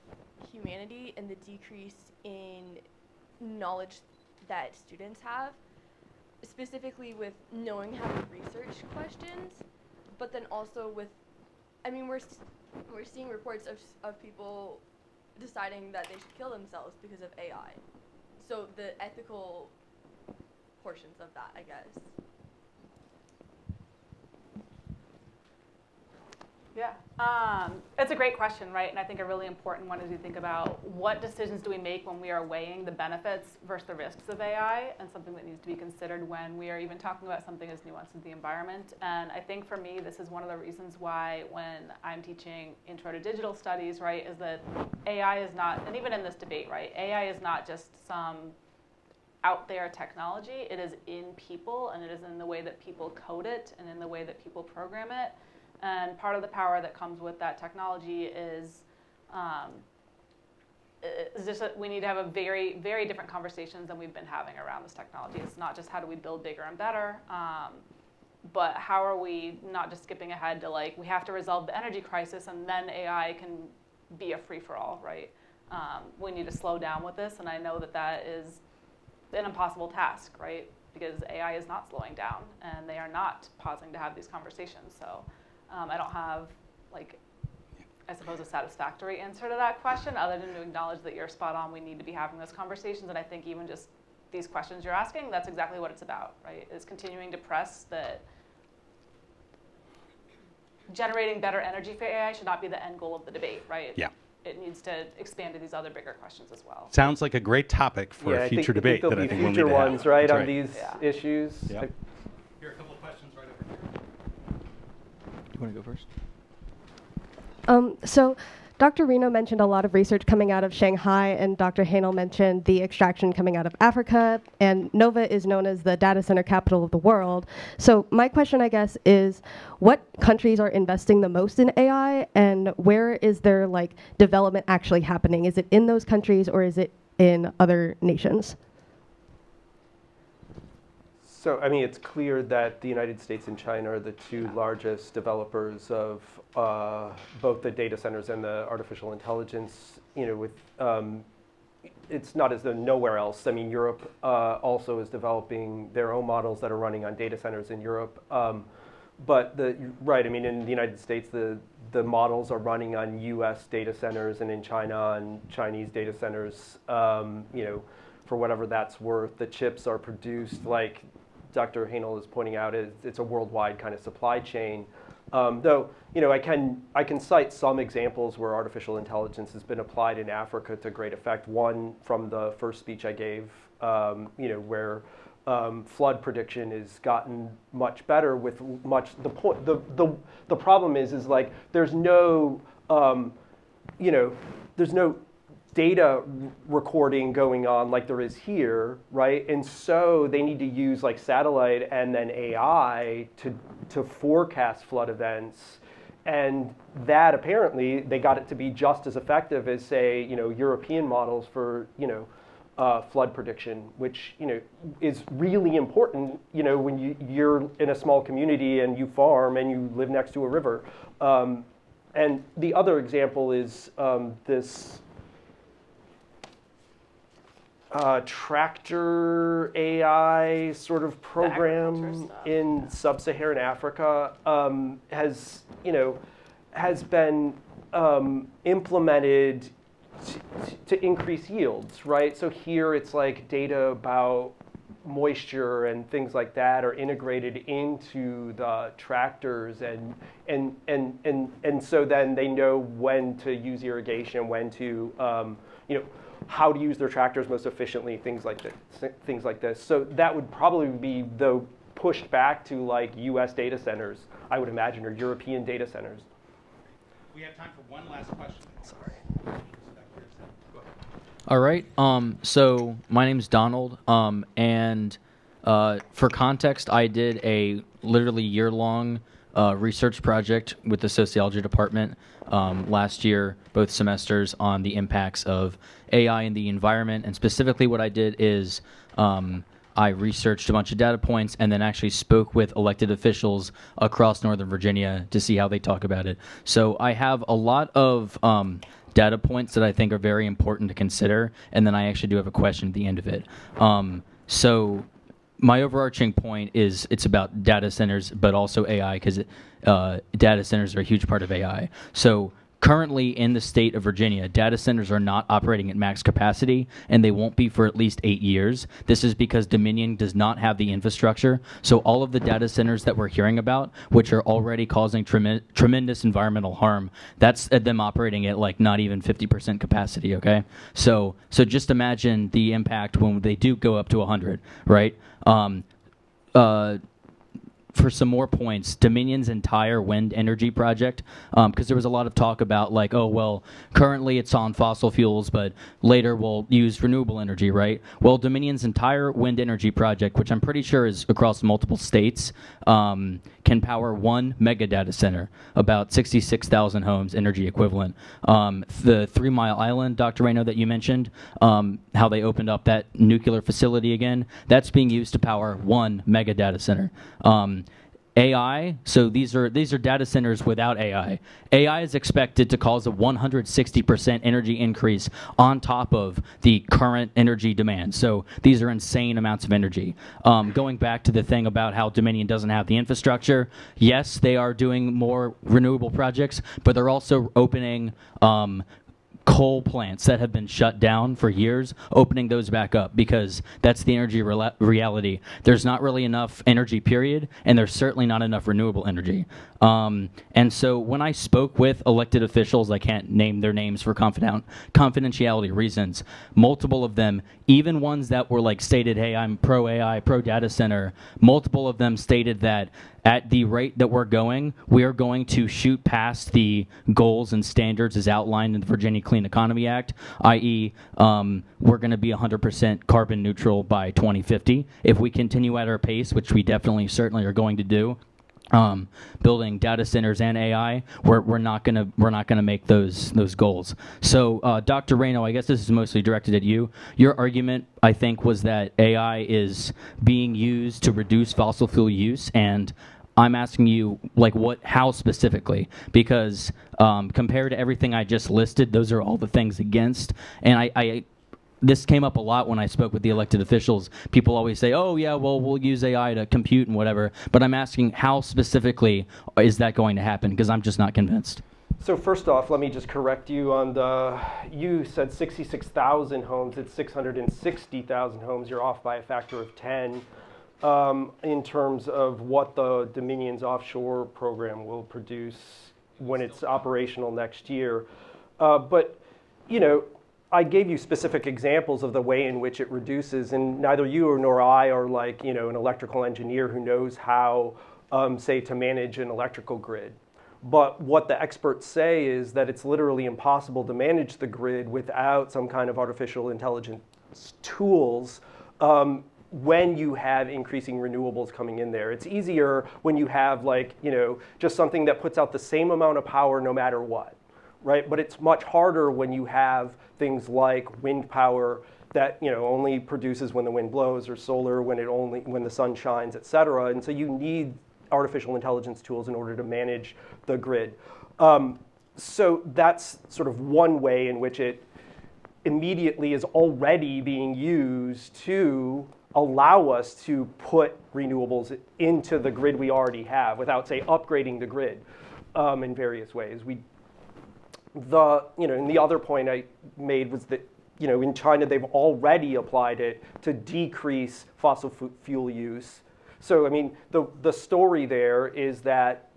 humanity and the decrease in knowledge that students have, specifically with knowing how to research questions, but then also with, I mean, we're seeing reports of people deciding that they should kill themselves because of AI. So the ethical portions of that, I guess. Yeah, it's a great question, right? And I think a really important one is you think about what decisions do we make when we are weighing the benefits versus the risks of AI, and something that needs to be considered when we are even talking about something as nuanced as the environment. And I think for me, this is one of the reasons why when I'm teaching Intro to Digital Studies, right, is that AI is not, and even in this debate, right, AI is not just some out there technology. It is in people, and it is in the way that people code it and in the way that people program it. And part of the power that comes with that technology is just that we need to have a very, very different conversations than we've been having around this technology. It's not just how do we build bigger and better, but how are we not just skipping ahead to, like, we have to resolve the energy crisis and then AI can be a free-for-all, right? We need to slow down with this, and I know that that is an impossible task, right? Because AI is not slowing down, and they are not pausing to have these conversations. So I don't have, like, I suppose, a satisfactory answer to that question, other than to acknowledge that you're spot on. We need to be having those conversations, and I think even just these questions you're asking, that's exactly what it's about, right? Is continuing to press that generating better energy for AI should not be the end goal of the debate, right? Yeah. It needs to expand to these other bigger questions as well. Sounds like a great topic for a future debate that I think we'll need to have. Future ones, right, That's on these issues. Yep. Here are a couple of questions right over here. Do you want to go first? So Dr. Reno mentioned a lot of research coming out of Shanghai, and Dr. Haynal mentioned the extraction coming out of Africa, and Nova is known as the data center capital of the world. So my question, I guess, is what countries are investing the most in AI, and where is their development actually happening? Is it in those countries, or is it in other nations? So, I mean, it's clear that the United States and China are the two largest developers of both the data centers and the artificial intelligence. It's not as though nowhere else. I mean, Europe also is developing their own models that are running on data centers in Europe. But I mean, in the United States, the models are running on U.S. data centers, and in China on Chinese data centers. For whatever that's worth, the chips are produced like Dr. Haynal is pointing out, it's a worldwide kind of supply chain. Though, I can cite some examples where artificial intelligence has been applied in Africa to great effect. One from the first speech I gave, where flood prediction has gotten much better with the problem is there's no there's no data recording going on like there is here, right? And so they need to use satellite and then AI to forecast flood events. And that apparently they got it to be just as effective as, say, European models for flood prediction, which is really important. When you're in a small community and you farm and you live next to a river. And the other example is this tractor AI sort of program in sub-Saharan Africa has been implemented to increase yields, right? So here it's data about moisture and things like that are integrated into the tractors, and so then they know when to use irrigation, when to how to use their tractors most efficiently, things like this. So that would probably be, though, pushed back to U.S. data centers, I would imagine, or European data centers. We have time for one last question. Sorry. All right. So my name's Donald, and for context, I did a literally year-long research project with the sociology department last year, both semesters, on the impacts of AI in the environment. And specifically what I did is I researched a bunch of data points and then actually spoke with elected officials across Northern Virginia to see how they talk about it. So I have a lot of data points that I think are very important to consider, and then I actually do have a question at the end of it. So my overarching point is it's about data centers, but also AI, because data centers are a huge part of AI. So currently in the state of Virginia, data centers are not operating at max capacity, and they won't be for at least 8 years. This is because Dominion does not have the infrastructure. So all of the data centers that we're hearing about, which are already causing tremendous environmental harm, that's them operating at not even 50% capacity, okay? So just imagine the impact when they do go up to 100, right? For some more points, Dominion's entire wind energy project, because there was a lot of talk about oh, well, currently it's on fossil fuels, but later we'll use renewable energy, right? Well, Dominion's entire wind energy project, which I'm pretty sure is across multiple states, can power 1 mega data center, about 66,000 homes, energy equivalent. The 3 Mile Island, Dr. Reno, that you mentioned, how they opened up that nuclear facility again, that's being used to power 1 mega data center. AI, so these are data centers without AI. AI is expected to cause a 160% energy increase on top of the current energy demand. So these are insane amounts of energy. Going back to the thing about how Dominion doesn't have the infrastructure, yes, they are doing more renewable projects, but they're also opening coal plants that have been shut down for years, opening those back up, because that's the energy reality. There's not really enough energy, period, and there's certainly not enough renewable energy. And so when I spoke with elected officials, I can't name their names for confidentiality reasons, multiple of them, even ones that were stated, hey, I'm pro AI, pro data center, multiple of them stated that at the rate that we're going, we are going to shoot past the goals and standards as outlined in the Virginia Clean Economy Act, i.e., we're going to be 100% carbon neutral by 2050. If we continue at our pace, which we certainly are going to do, building data centers and AI, we're not gonna make those goals. So, Dr. Reno, I guess this is mostly directed at you. Your argument, I think, was that AI is being used to reduce fossil fuel use, and I'm asking you, like, how specifically? Because compared to everything I just listed, those are all the things against, and this came up a lot when I spoke with the elected officials. People always say, oh, yeah, well, we'll use AI to compute and whatever. But I'm asking, how specifically is that going to happen? Because I'm just not convinced. So first off, let me just correct you on you said 66,000 homes. It's 660,000 homes. You're off by a factor of 10 in terms of what the Dominion's offshore program will produce when it's operational next year. But, you know, I gave you specific examples of the way in which it reduces, and neither you nor I are like, you know, an electrical engineer who knows how, say, to manage an electrical grid. But what the experts say is that it's literally impossible to manage the grid without some kind of artificial intelligence tools when you have increasing renewables coming in there. It's easier when you have, like, you know, just something that puts out the same amount of power no matter what. Right? But it's much harder when you have things like wind power that, you know, only produces when the wind blows, or solar when the sun shines, et cetera. And so you need artificial intelligence tools in order to manage the grid. So that's sort of one way in which it immediately is already being used to allow us to put renewables into the grid we already have without, say, upgrading the grid in various ways. And the other point I made was that, you know, in China, they've already applied it to decrease fossil fuel use. So, I mean, the story there is that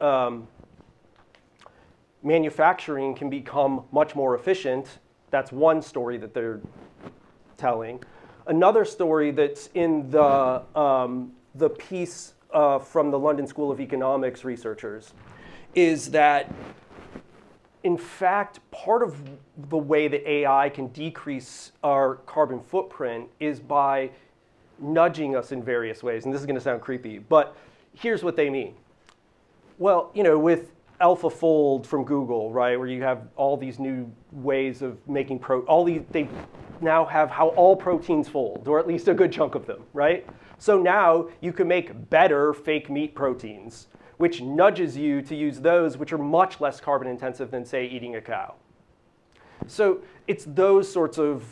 manufacturing can become much more efficient. That's one story that they're telling. Another story that's in the piece from the London School of Economics researchers is that, in fact, part of the way that AI can decrease our carbon footprint is by nudging us in various ways. And this is going to sound creepy, but here's what they mean. Well, you know, with AlphaFold from Google, right, where you have all these new ways of making they now have how all proteins fold, or at least a good chunk of them, right? So now you can make better fake meat proteins, which nudges you to use those which are much less carbon intensive than, say, eating a cow. So it's those sorts of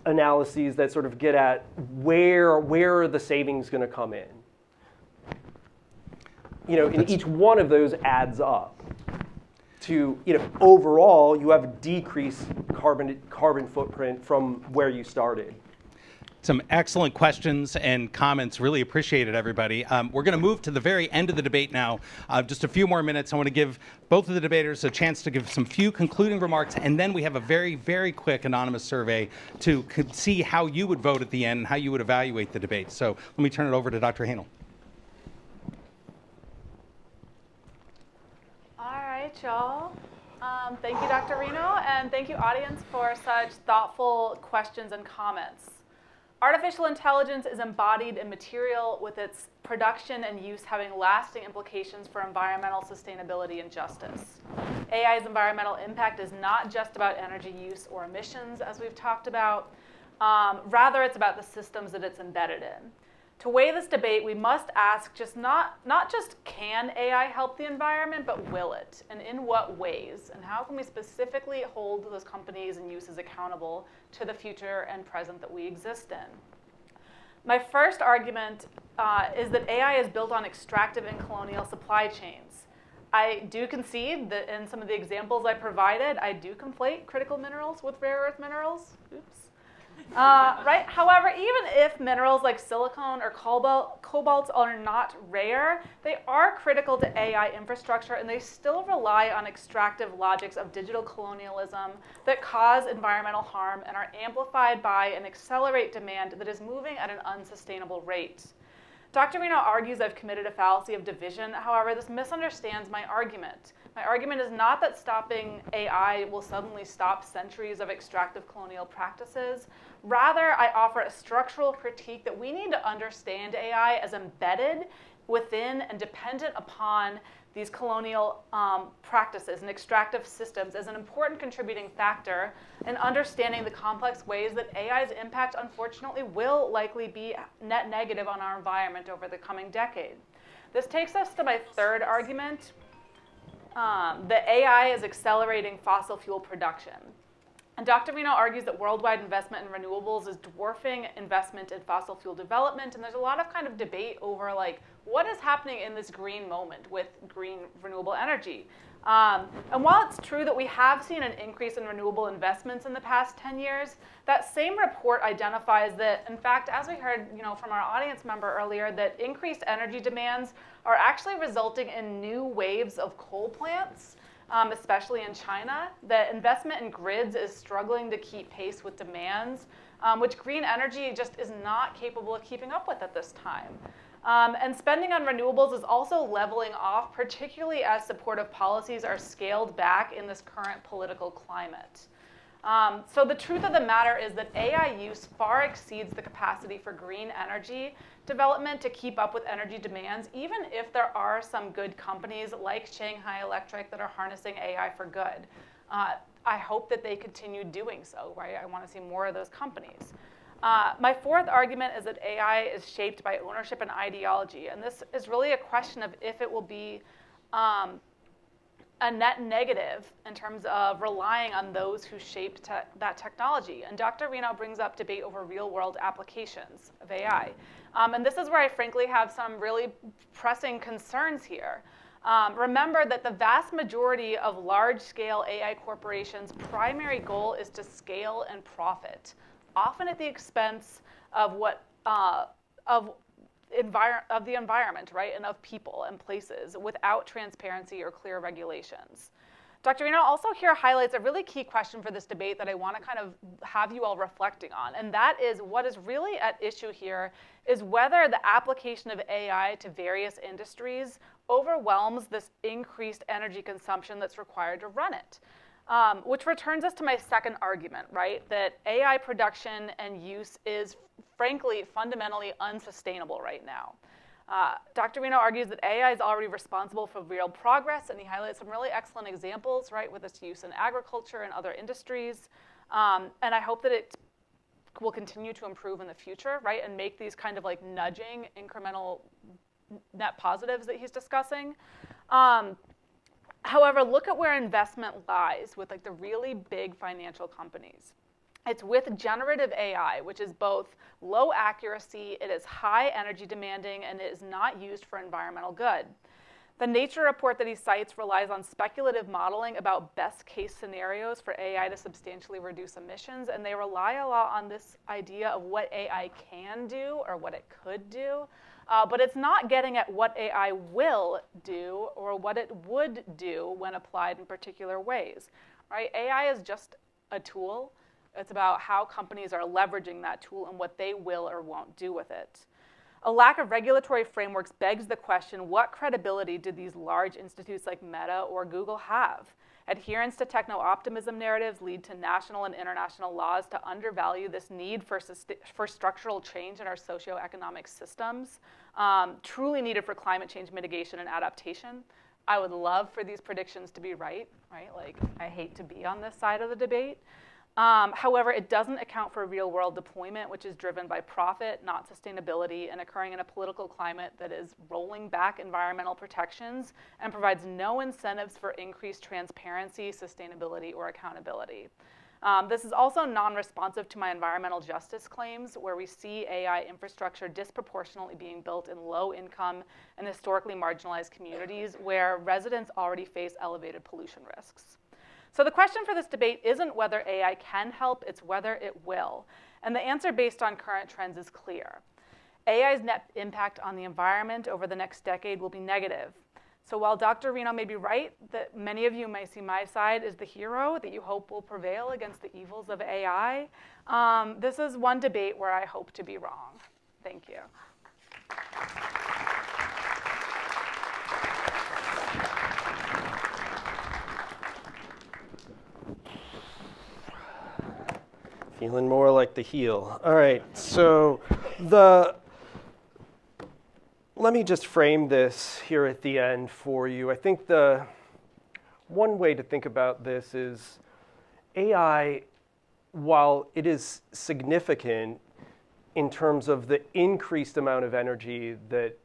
analyses that sort of get at where are the savings going to come in. You know, and each one of those adds up to, you know, overall you have a decreased carbon footprint from where you started. Some excellent questions and comments. Really appreciate it, everybody. We're going to move to the very end of the debate now. Just a few more minutes. I want to give both of the debaters a chance to give some few concluding remarks, and then we have a very, very quick anonymous survey to see how you would vote at the end and how you would evaluate the debate. So let me turn it over to Dr. Haynal. All right, y'all. Thank you, Dr. Reno, and thank you, audience, for such thoughtful questions and comments. Artificial intelligence is embodied in material, with its production and use having lasting implications for environmental sustainability and justice. AI's environmental impact is not just about energy use or emissions, as we've talked about. Rather, it's about the systems that it's embedded in. To weigh this debate, we must ask not just can AI help the environment, but will it? And in what ways? And how can we specifically hold those companies and uses accountable to the future and present that we exist in? My first argument is that AI is built on extractive and colonial supply chains. I do concede that in some of the examples I provided, I do conflate critical minerals with rare earth minerals. Oops. Right? However, even if minerals like silicon or cobalt are not rare, they are critical to AI infrastructure, and they still rely on extractive logics of digital colonialism that cause environmental harm and are amplified by and accelerate demand that is moving at an unsustainable rate. Dr. Reno argues I've committed a fallacy of division. However, this misunderstands my argument. My argument is not that stopping AI will suddenly stop centuries of extractive colonial practices. Rather, I offer a structural critique that we need to understand AI as embedded within and dependent upon these colonial practices and extractive systems as an important contributing factor in understanding the complex ways that AI's impact, unfortunately, will likely be net negative on our environment over the coming decade. This takes us to my third argument, that AI is accelerating fossil fuel production. And Dr. Reno argues that worldwide investment in renewables is dwarfing investment in fossil fuel development, and there's a lot of kind of debate over like what is happening in this green moment with green renewable energy. And while it's true that we have seen an increase in renewable investments in the past 10 years, that same report identifies that, in fact, as we heard from our audience member earlier, that increased energy demands are actually resulting in new waves of coal plants, especially in China. That investment in grids is struggling to keep pace with demands, which green energy just is not capable of keeping up with at this time. And spending on renewables is also leveling off, particularly as supportive policies are scaled back in this current political climate. So the truth of the matter is that AI use far exceeds the capacity for green energy development to keep up with energy demands, even if there are some good companies like Shanghai Electric that are harnessing AI for good. I hope that they continue doing so, right? I want to see more of those companies. My fourth argument is that AI is shaped by ownership and ideology, and this is really a question of if it will be a net negative in terms of relying on those who shaped that technology. And Dr. Reno brings up debate over real-world applications of AI. And this is where I frankly have some really pressing concerns here. Remember that the vast majority of large-scale AI corporations' primary goal is to scale and profit, often at the expense of the environment, right, and of people and places without transparency or clear regulations. Dr. Reno also here highlights a really key question for this debate that I want to kind of have you all reflecting on, and that is what is really at issue here is whether the application of AI to various industries overwhelms this increased energy consumption that's required to run it. Which returns us to my second argument, right? That AI production and use is, frankly, fundamentally unsustainable right now. Dr. Reno argues that AI is already responsible for real progress, and he highlights some really excellent examples, right, with its use in agriculture and other industries. And I hope that it will continue to improve in the future, right, and make these kind of like nudging incremental net positives that he's discussing. However, look at where investment lies with like the really big financial companies. It's with generative AI, which is both low accuracy, it is high energy demanding, and it is not used for environmental good. The Nature report that he cites relies on speculative modeling about best case scenarios for AI to substantially reduce emissions, and they rely a lot on this idea of what AI can do or what it could do. But it's not getting at what AI will do or what it would do when applied in particular ways, right? AI is just a tool. It's about how companies are leveraging that tool and what they will or won't do with it. A lack of regulatory frameworks begs the question, what credibility do these large institutes like Meta or Google have? Adherence to techno-optimism narratives lead to national and international laws to undervalue this need for structural change in our socioeconomic systems, truly needed for climate change mitigation and adaptation. I would love for these predictions to be right? Like, I hate to be on this side of the debate. However, it doesn't account for real-world deployment, which is driven by profit, not sustainability, and occurring in a political climate that is rolling back environmental protections and provides no incentives for increased transparency, sustainability, or accountability. This is also non-responsive to my environmental justice claims, where we see AI infrastructure disproportionately being built in low-income and historically marginalized communities where residents already face elevated pollution risks. So the question for this debate isn't whether AI can help, it's whether it will. And the answer based on current trends is clear. AI's net impact on the environment over the next decade will be negative. So while Dr. Reno may be right that many of you may see my side as the hero that you hope will prevail against the evils of AI, this is one debate where I hope to be wrong. Thank you. Feeling more like the heel. All right, so let me just frame this here at the end for you. I think the one way to think about this is AI, while it is significant in terms of the increased amount of energy that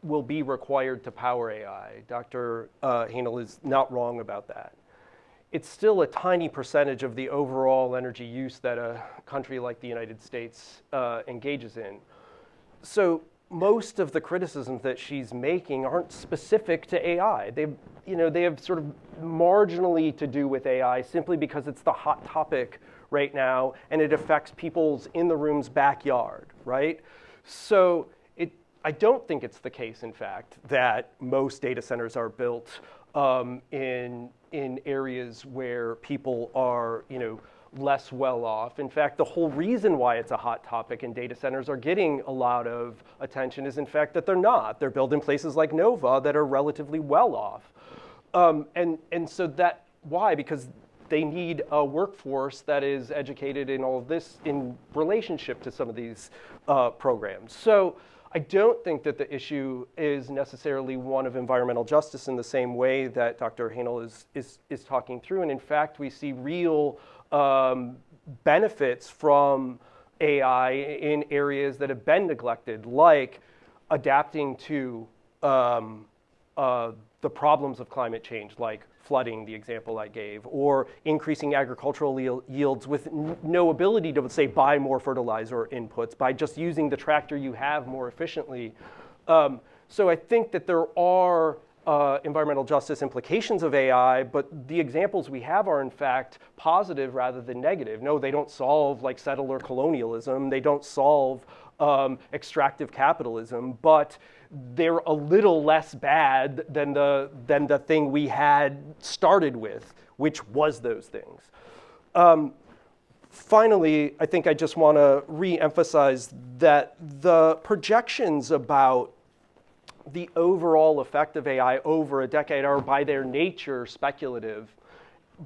will be required to power AI, Dr. Haynal is not wrong about that. It's still a tiny percentage of the overall energy use that a country like the United States engages in. So most of the criticisms that she's making aren't specific to AI. They have sort of marginally to do with AI simply because it's the hot topic right now and it affects people's in the room's backyard, right? So I don't think it's the case, in fact, that most data centers are built in areas where people are, less well off. In fact, the whole reason why it's a hot topic and data centers are getting a lot of attention is, in fact, that they're not. They're built in places like Nova that are relatively well off. And so why? Because they need a workforce that is educated in all of this in relationship to some of these programs. So I don't think that the issue is necessarily one of environmental justice in the same way that Dr. Haynal is talking through. And in fact, we see real benefits from AI in areas that have been neglected, like adapting to the problems of climate change, like flooding, the example I gave, or increasing agricultural yields with no ability to, say, buy more fertilizer or inputs by just using the tractor you have more efficiently. So I think that there are environmental justice implications of AI, but the examples we have are, in fact, positive rather than negative. No, they don't solve, like, settler colonialism. They don't solve extractive capitalism, but they're a little less bad than the thing we had started with, which was those things. Finally, I think I just want to re-emphasize that the projections about the overall effect of AI over a decade are by their nature speculative.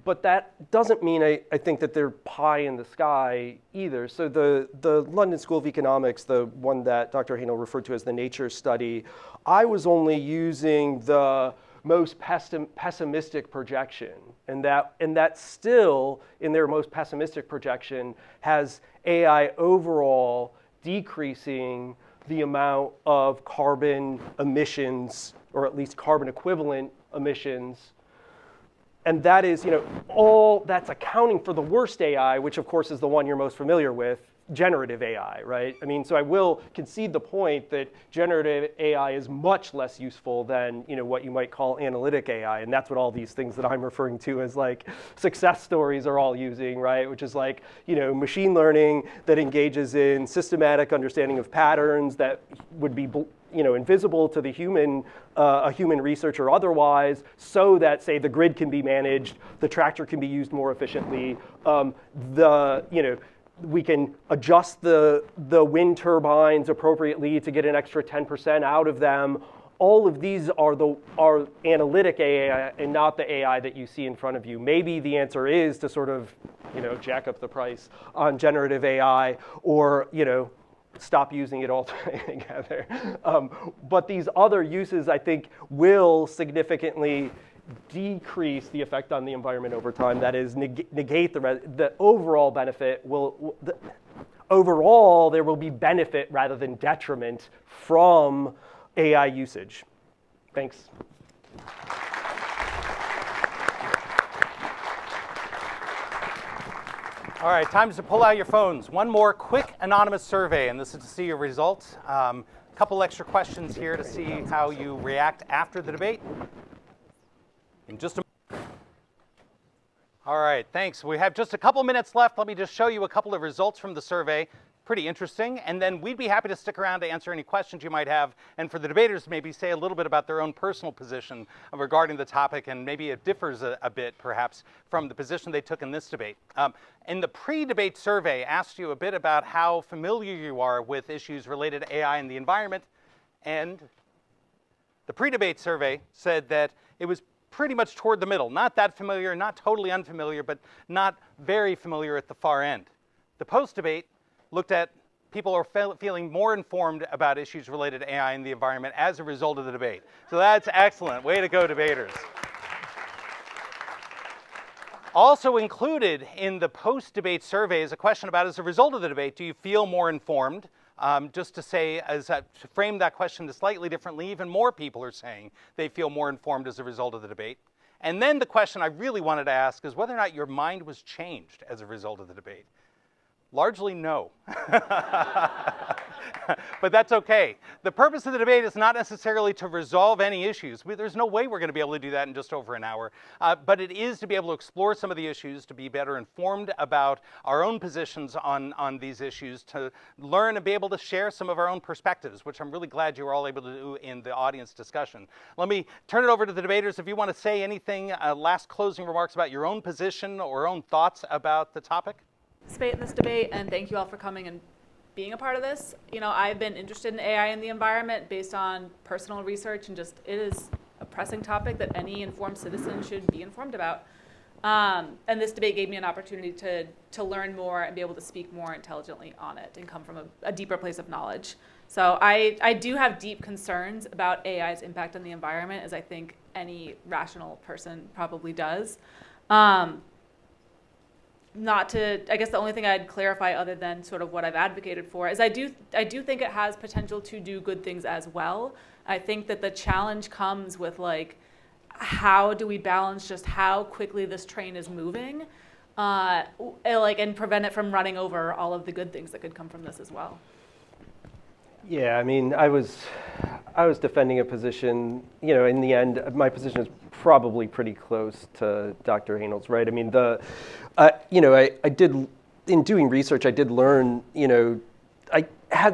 But that doesn't mean I think that they're pie in the sky either. So the London School of Economics, the one that Dr. Haynal referred to as the Nature study, I was only using the most pessimistic projection. And that still, in their most pessimistic projection, has AI overall decreasing the amount of carbon emissions, or at least carbon equivalent emissions. And that is, all that's accounting for the worst AI, which of course is the one you're most familiar with, generative AI, right? I mean, so I will concede the point that generative AI is much less useful than, what you might call analytic AI. And that's what all these things that I'm referring to as like success stories are all using, right? Which is like, machine learning that engages in systematic understanding of patterns that would be invisible to the human, a human researcher otherwise, so that, say, the grid can be managed, the tractor can be used more efficiently, we can adjust the wind turbines appropriately to get an extra 10% out of them. All of these are analytic AI and not the AI that you see in front of you. Maybe the answer is to sort of, jack up the price on generative AI, or, stop using it altogether. But these other uses, I think, will significantly decrease the effect on the environment over time. That is, negate the overall benefit. Overall, there will be benefit rather than detriment from AI usage. Thanks. All right, time to pull out your phones. One more quick anonymous survey, and this is to see your results. A couple extra questions here to see how you react after the debate. In just a moment. All right, thanks. We have just a couple minutes left. Let me just show you a couple of results from the survey. Pretty interesting. And then we'd be happy to stick around to answer any questions you might have. And for the debaters, maybe say a little bit about their own personal position regarding the topic. And maybe it differs a bit, perhaps, from the position they took in this debate. In the pre-debate survey, asked you a bit about how familiar you are with issues related to AI and the environment. And the pre-debate survey said that it was pretty much toward the middle. Not that familiar, not totally unfamiliar, but not very familiar at the far end. The post-debate looked at people are feeling more informed about issues related to AI and the environment as a result of the debate. So that's excellent. Way to go, debaters. Also included in the post-debate survey is a question about, as a result of the debate, do you feel more informed? Just to say, to frame that question slightly differently, even more people are saying they feel more informed as a result of the debate. And then the question I really wanted to ask is whether or not your mind was changed as a result of the debate. Largely no. But that's okay. The purpose of the debate is not necessarily to resolve any issues. There's no way we're going to be able to do that in just over an hour. But it is to be able to explore some of the issues, to be better informed about our own positions on these issues, to learn and be able to share some of our own perspectives, which I'm really glad you were all able to do in the audience discussion. Let me turn it over to the debaters. If you want to say anything, last closing remarks about your own position or own thoughts about the topic. Participate in this debate, and thank you all for coming and being a part of this. You know, I've been interested in AI and the environment based on personal research, and just it is a pressing topic that any informed citizen should be informed about. And this debate gave me an opportunity to learn more and be able to speak more intelligently on it and come from a deeper place of knowledge. So I do have deep concerns about AI's impact on the environment, as I think any rational person probably does. I guess the only thing I'd clarify other than sort of what I've advocated for is I do think it has potential to do good things as well. I think that the challenge comes with like, how do we balance just how quickly this train is moving, and prevent it from running over all of the good things that could come from this as well. Yeah, I mean, I was defending a position, you know, in the end, my position is probably pretty close to Dr. Haynal's, right? I mean, I did, in doing research, I did learn, you know,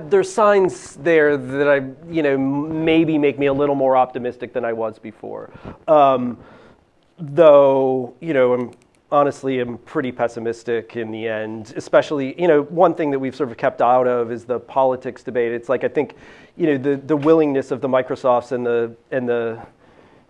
there's signs there that maybe make me a little more optimistic than I was before. Though, you know, honestly, I'm pretty pessimistic in the end, especially, you know, one thing that we've sort of kept out of is the politics debate. It's like, I think, you know, the willingness of the Microsofts and the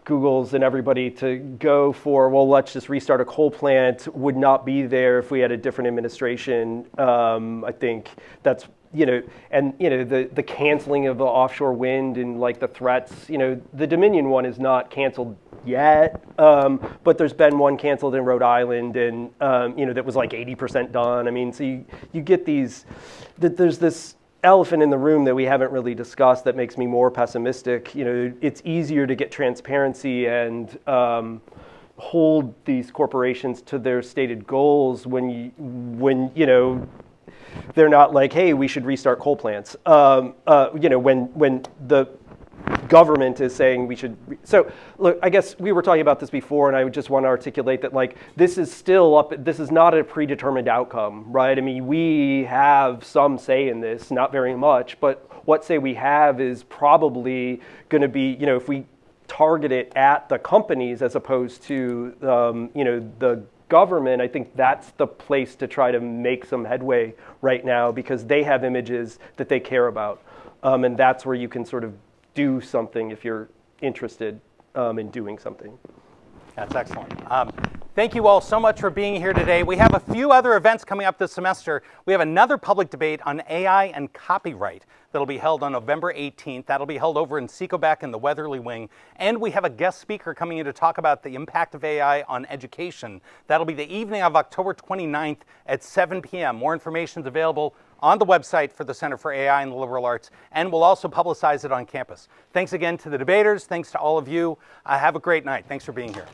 Googles and everybody to go for, well, let's just restart a coal plant would not be there if we had a different administration. I think that's, you know, and, you know, the canceling of the offshore wind and like the threats, you know, the Dominion one is not canceled yet, but there's been one canceled in Rhode Island, and you know, that was like 80% done. I mean, so you get these, there's this elephant in the room that we haven't really discussed that makes me more pessimistic. You know, it's easier to get transparency and hold these corporations to their stated goals when you know, they're not like, hey, we should restart coal plants. You know, when the government is saying we should. So look, I guess we were talking about this before, and I just want to articulate that, like, this is still up. This is not a predetermined outcome, right? I mean, we have some say in this, not very much, but what say we have is probably going to be, you know, if we target it at the companies as opposed to, you know, the government, I think that's the place to try to make some headway right now, because they have images that they care about, and that's where you can sort of do something if you're interested in doing something. That's excellent. Thank you all so much for being here today. We have a few other events coming up this semester. We have another public debate on AI and copyright that'll be held on November 18th. That'll be held over in Secoback in the Weatherly Wing. And we have a guest speaker coming in to talk about the impact of AI on education. That'll be the evening of October 29th at 7 p.m. More information is available on the website for the Center for AI and the Liberal Arts, and we'll also publicize it on campus. Thanks again to the debaters. Thanks to all of you. Have a great night. Thanks for being here.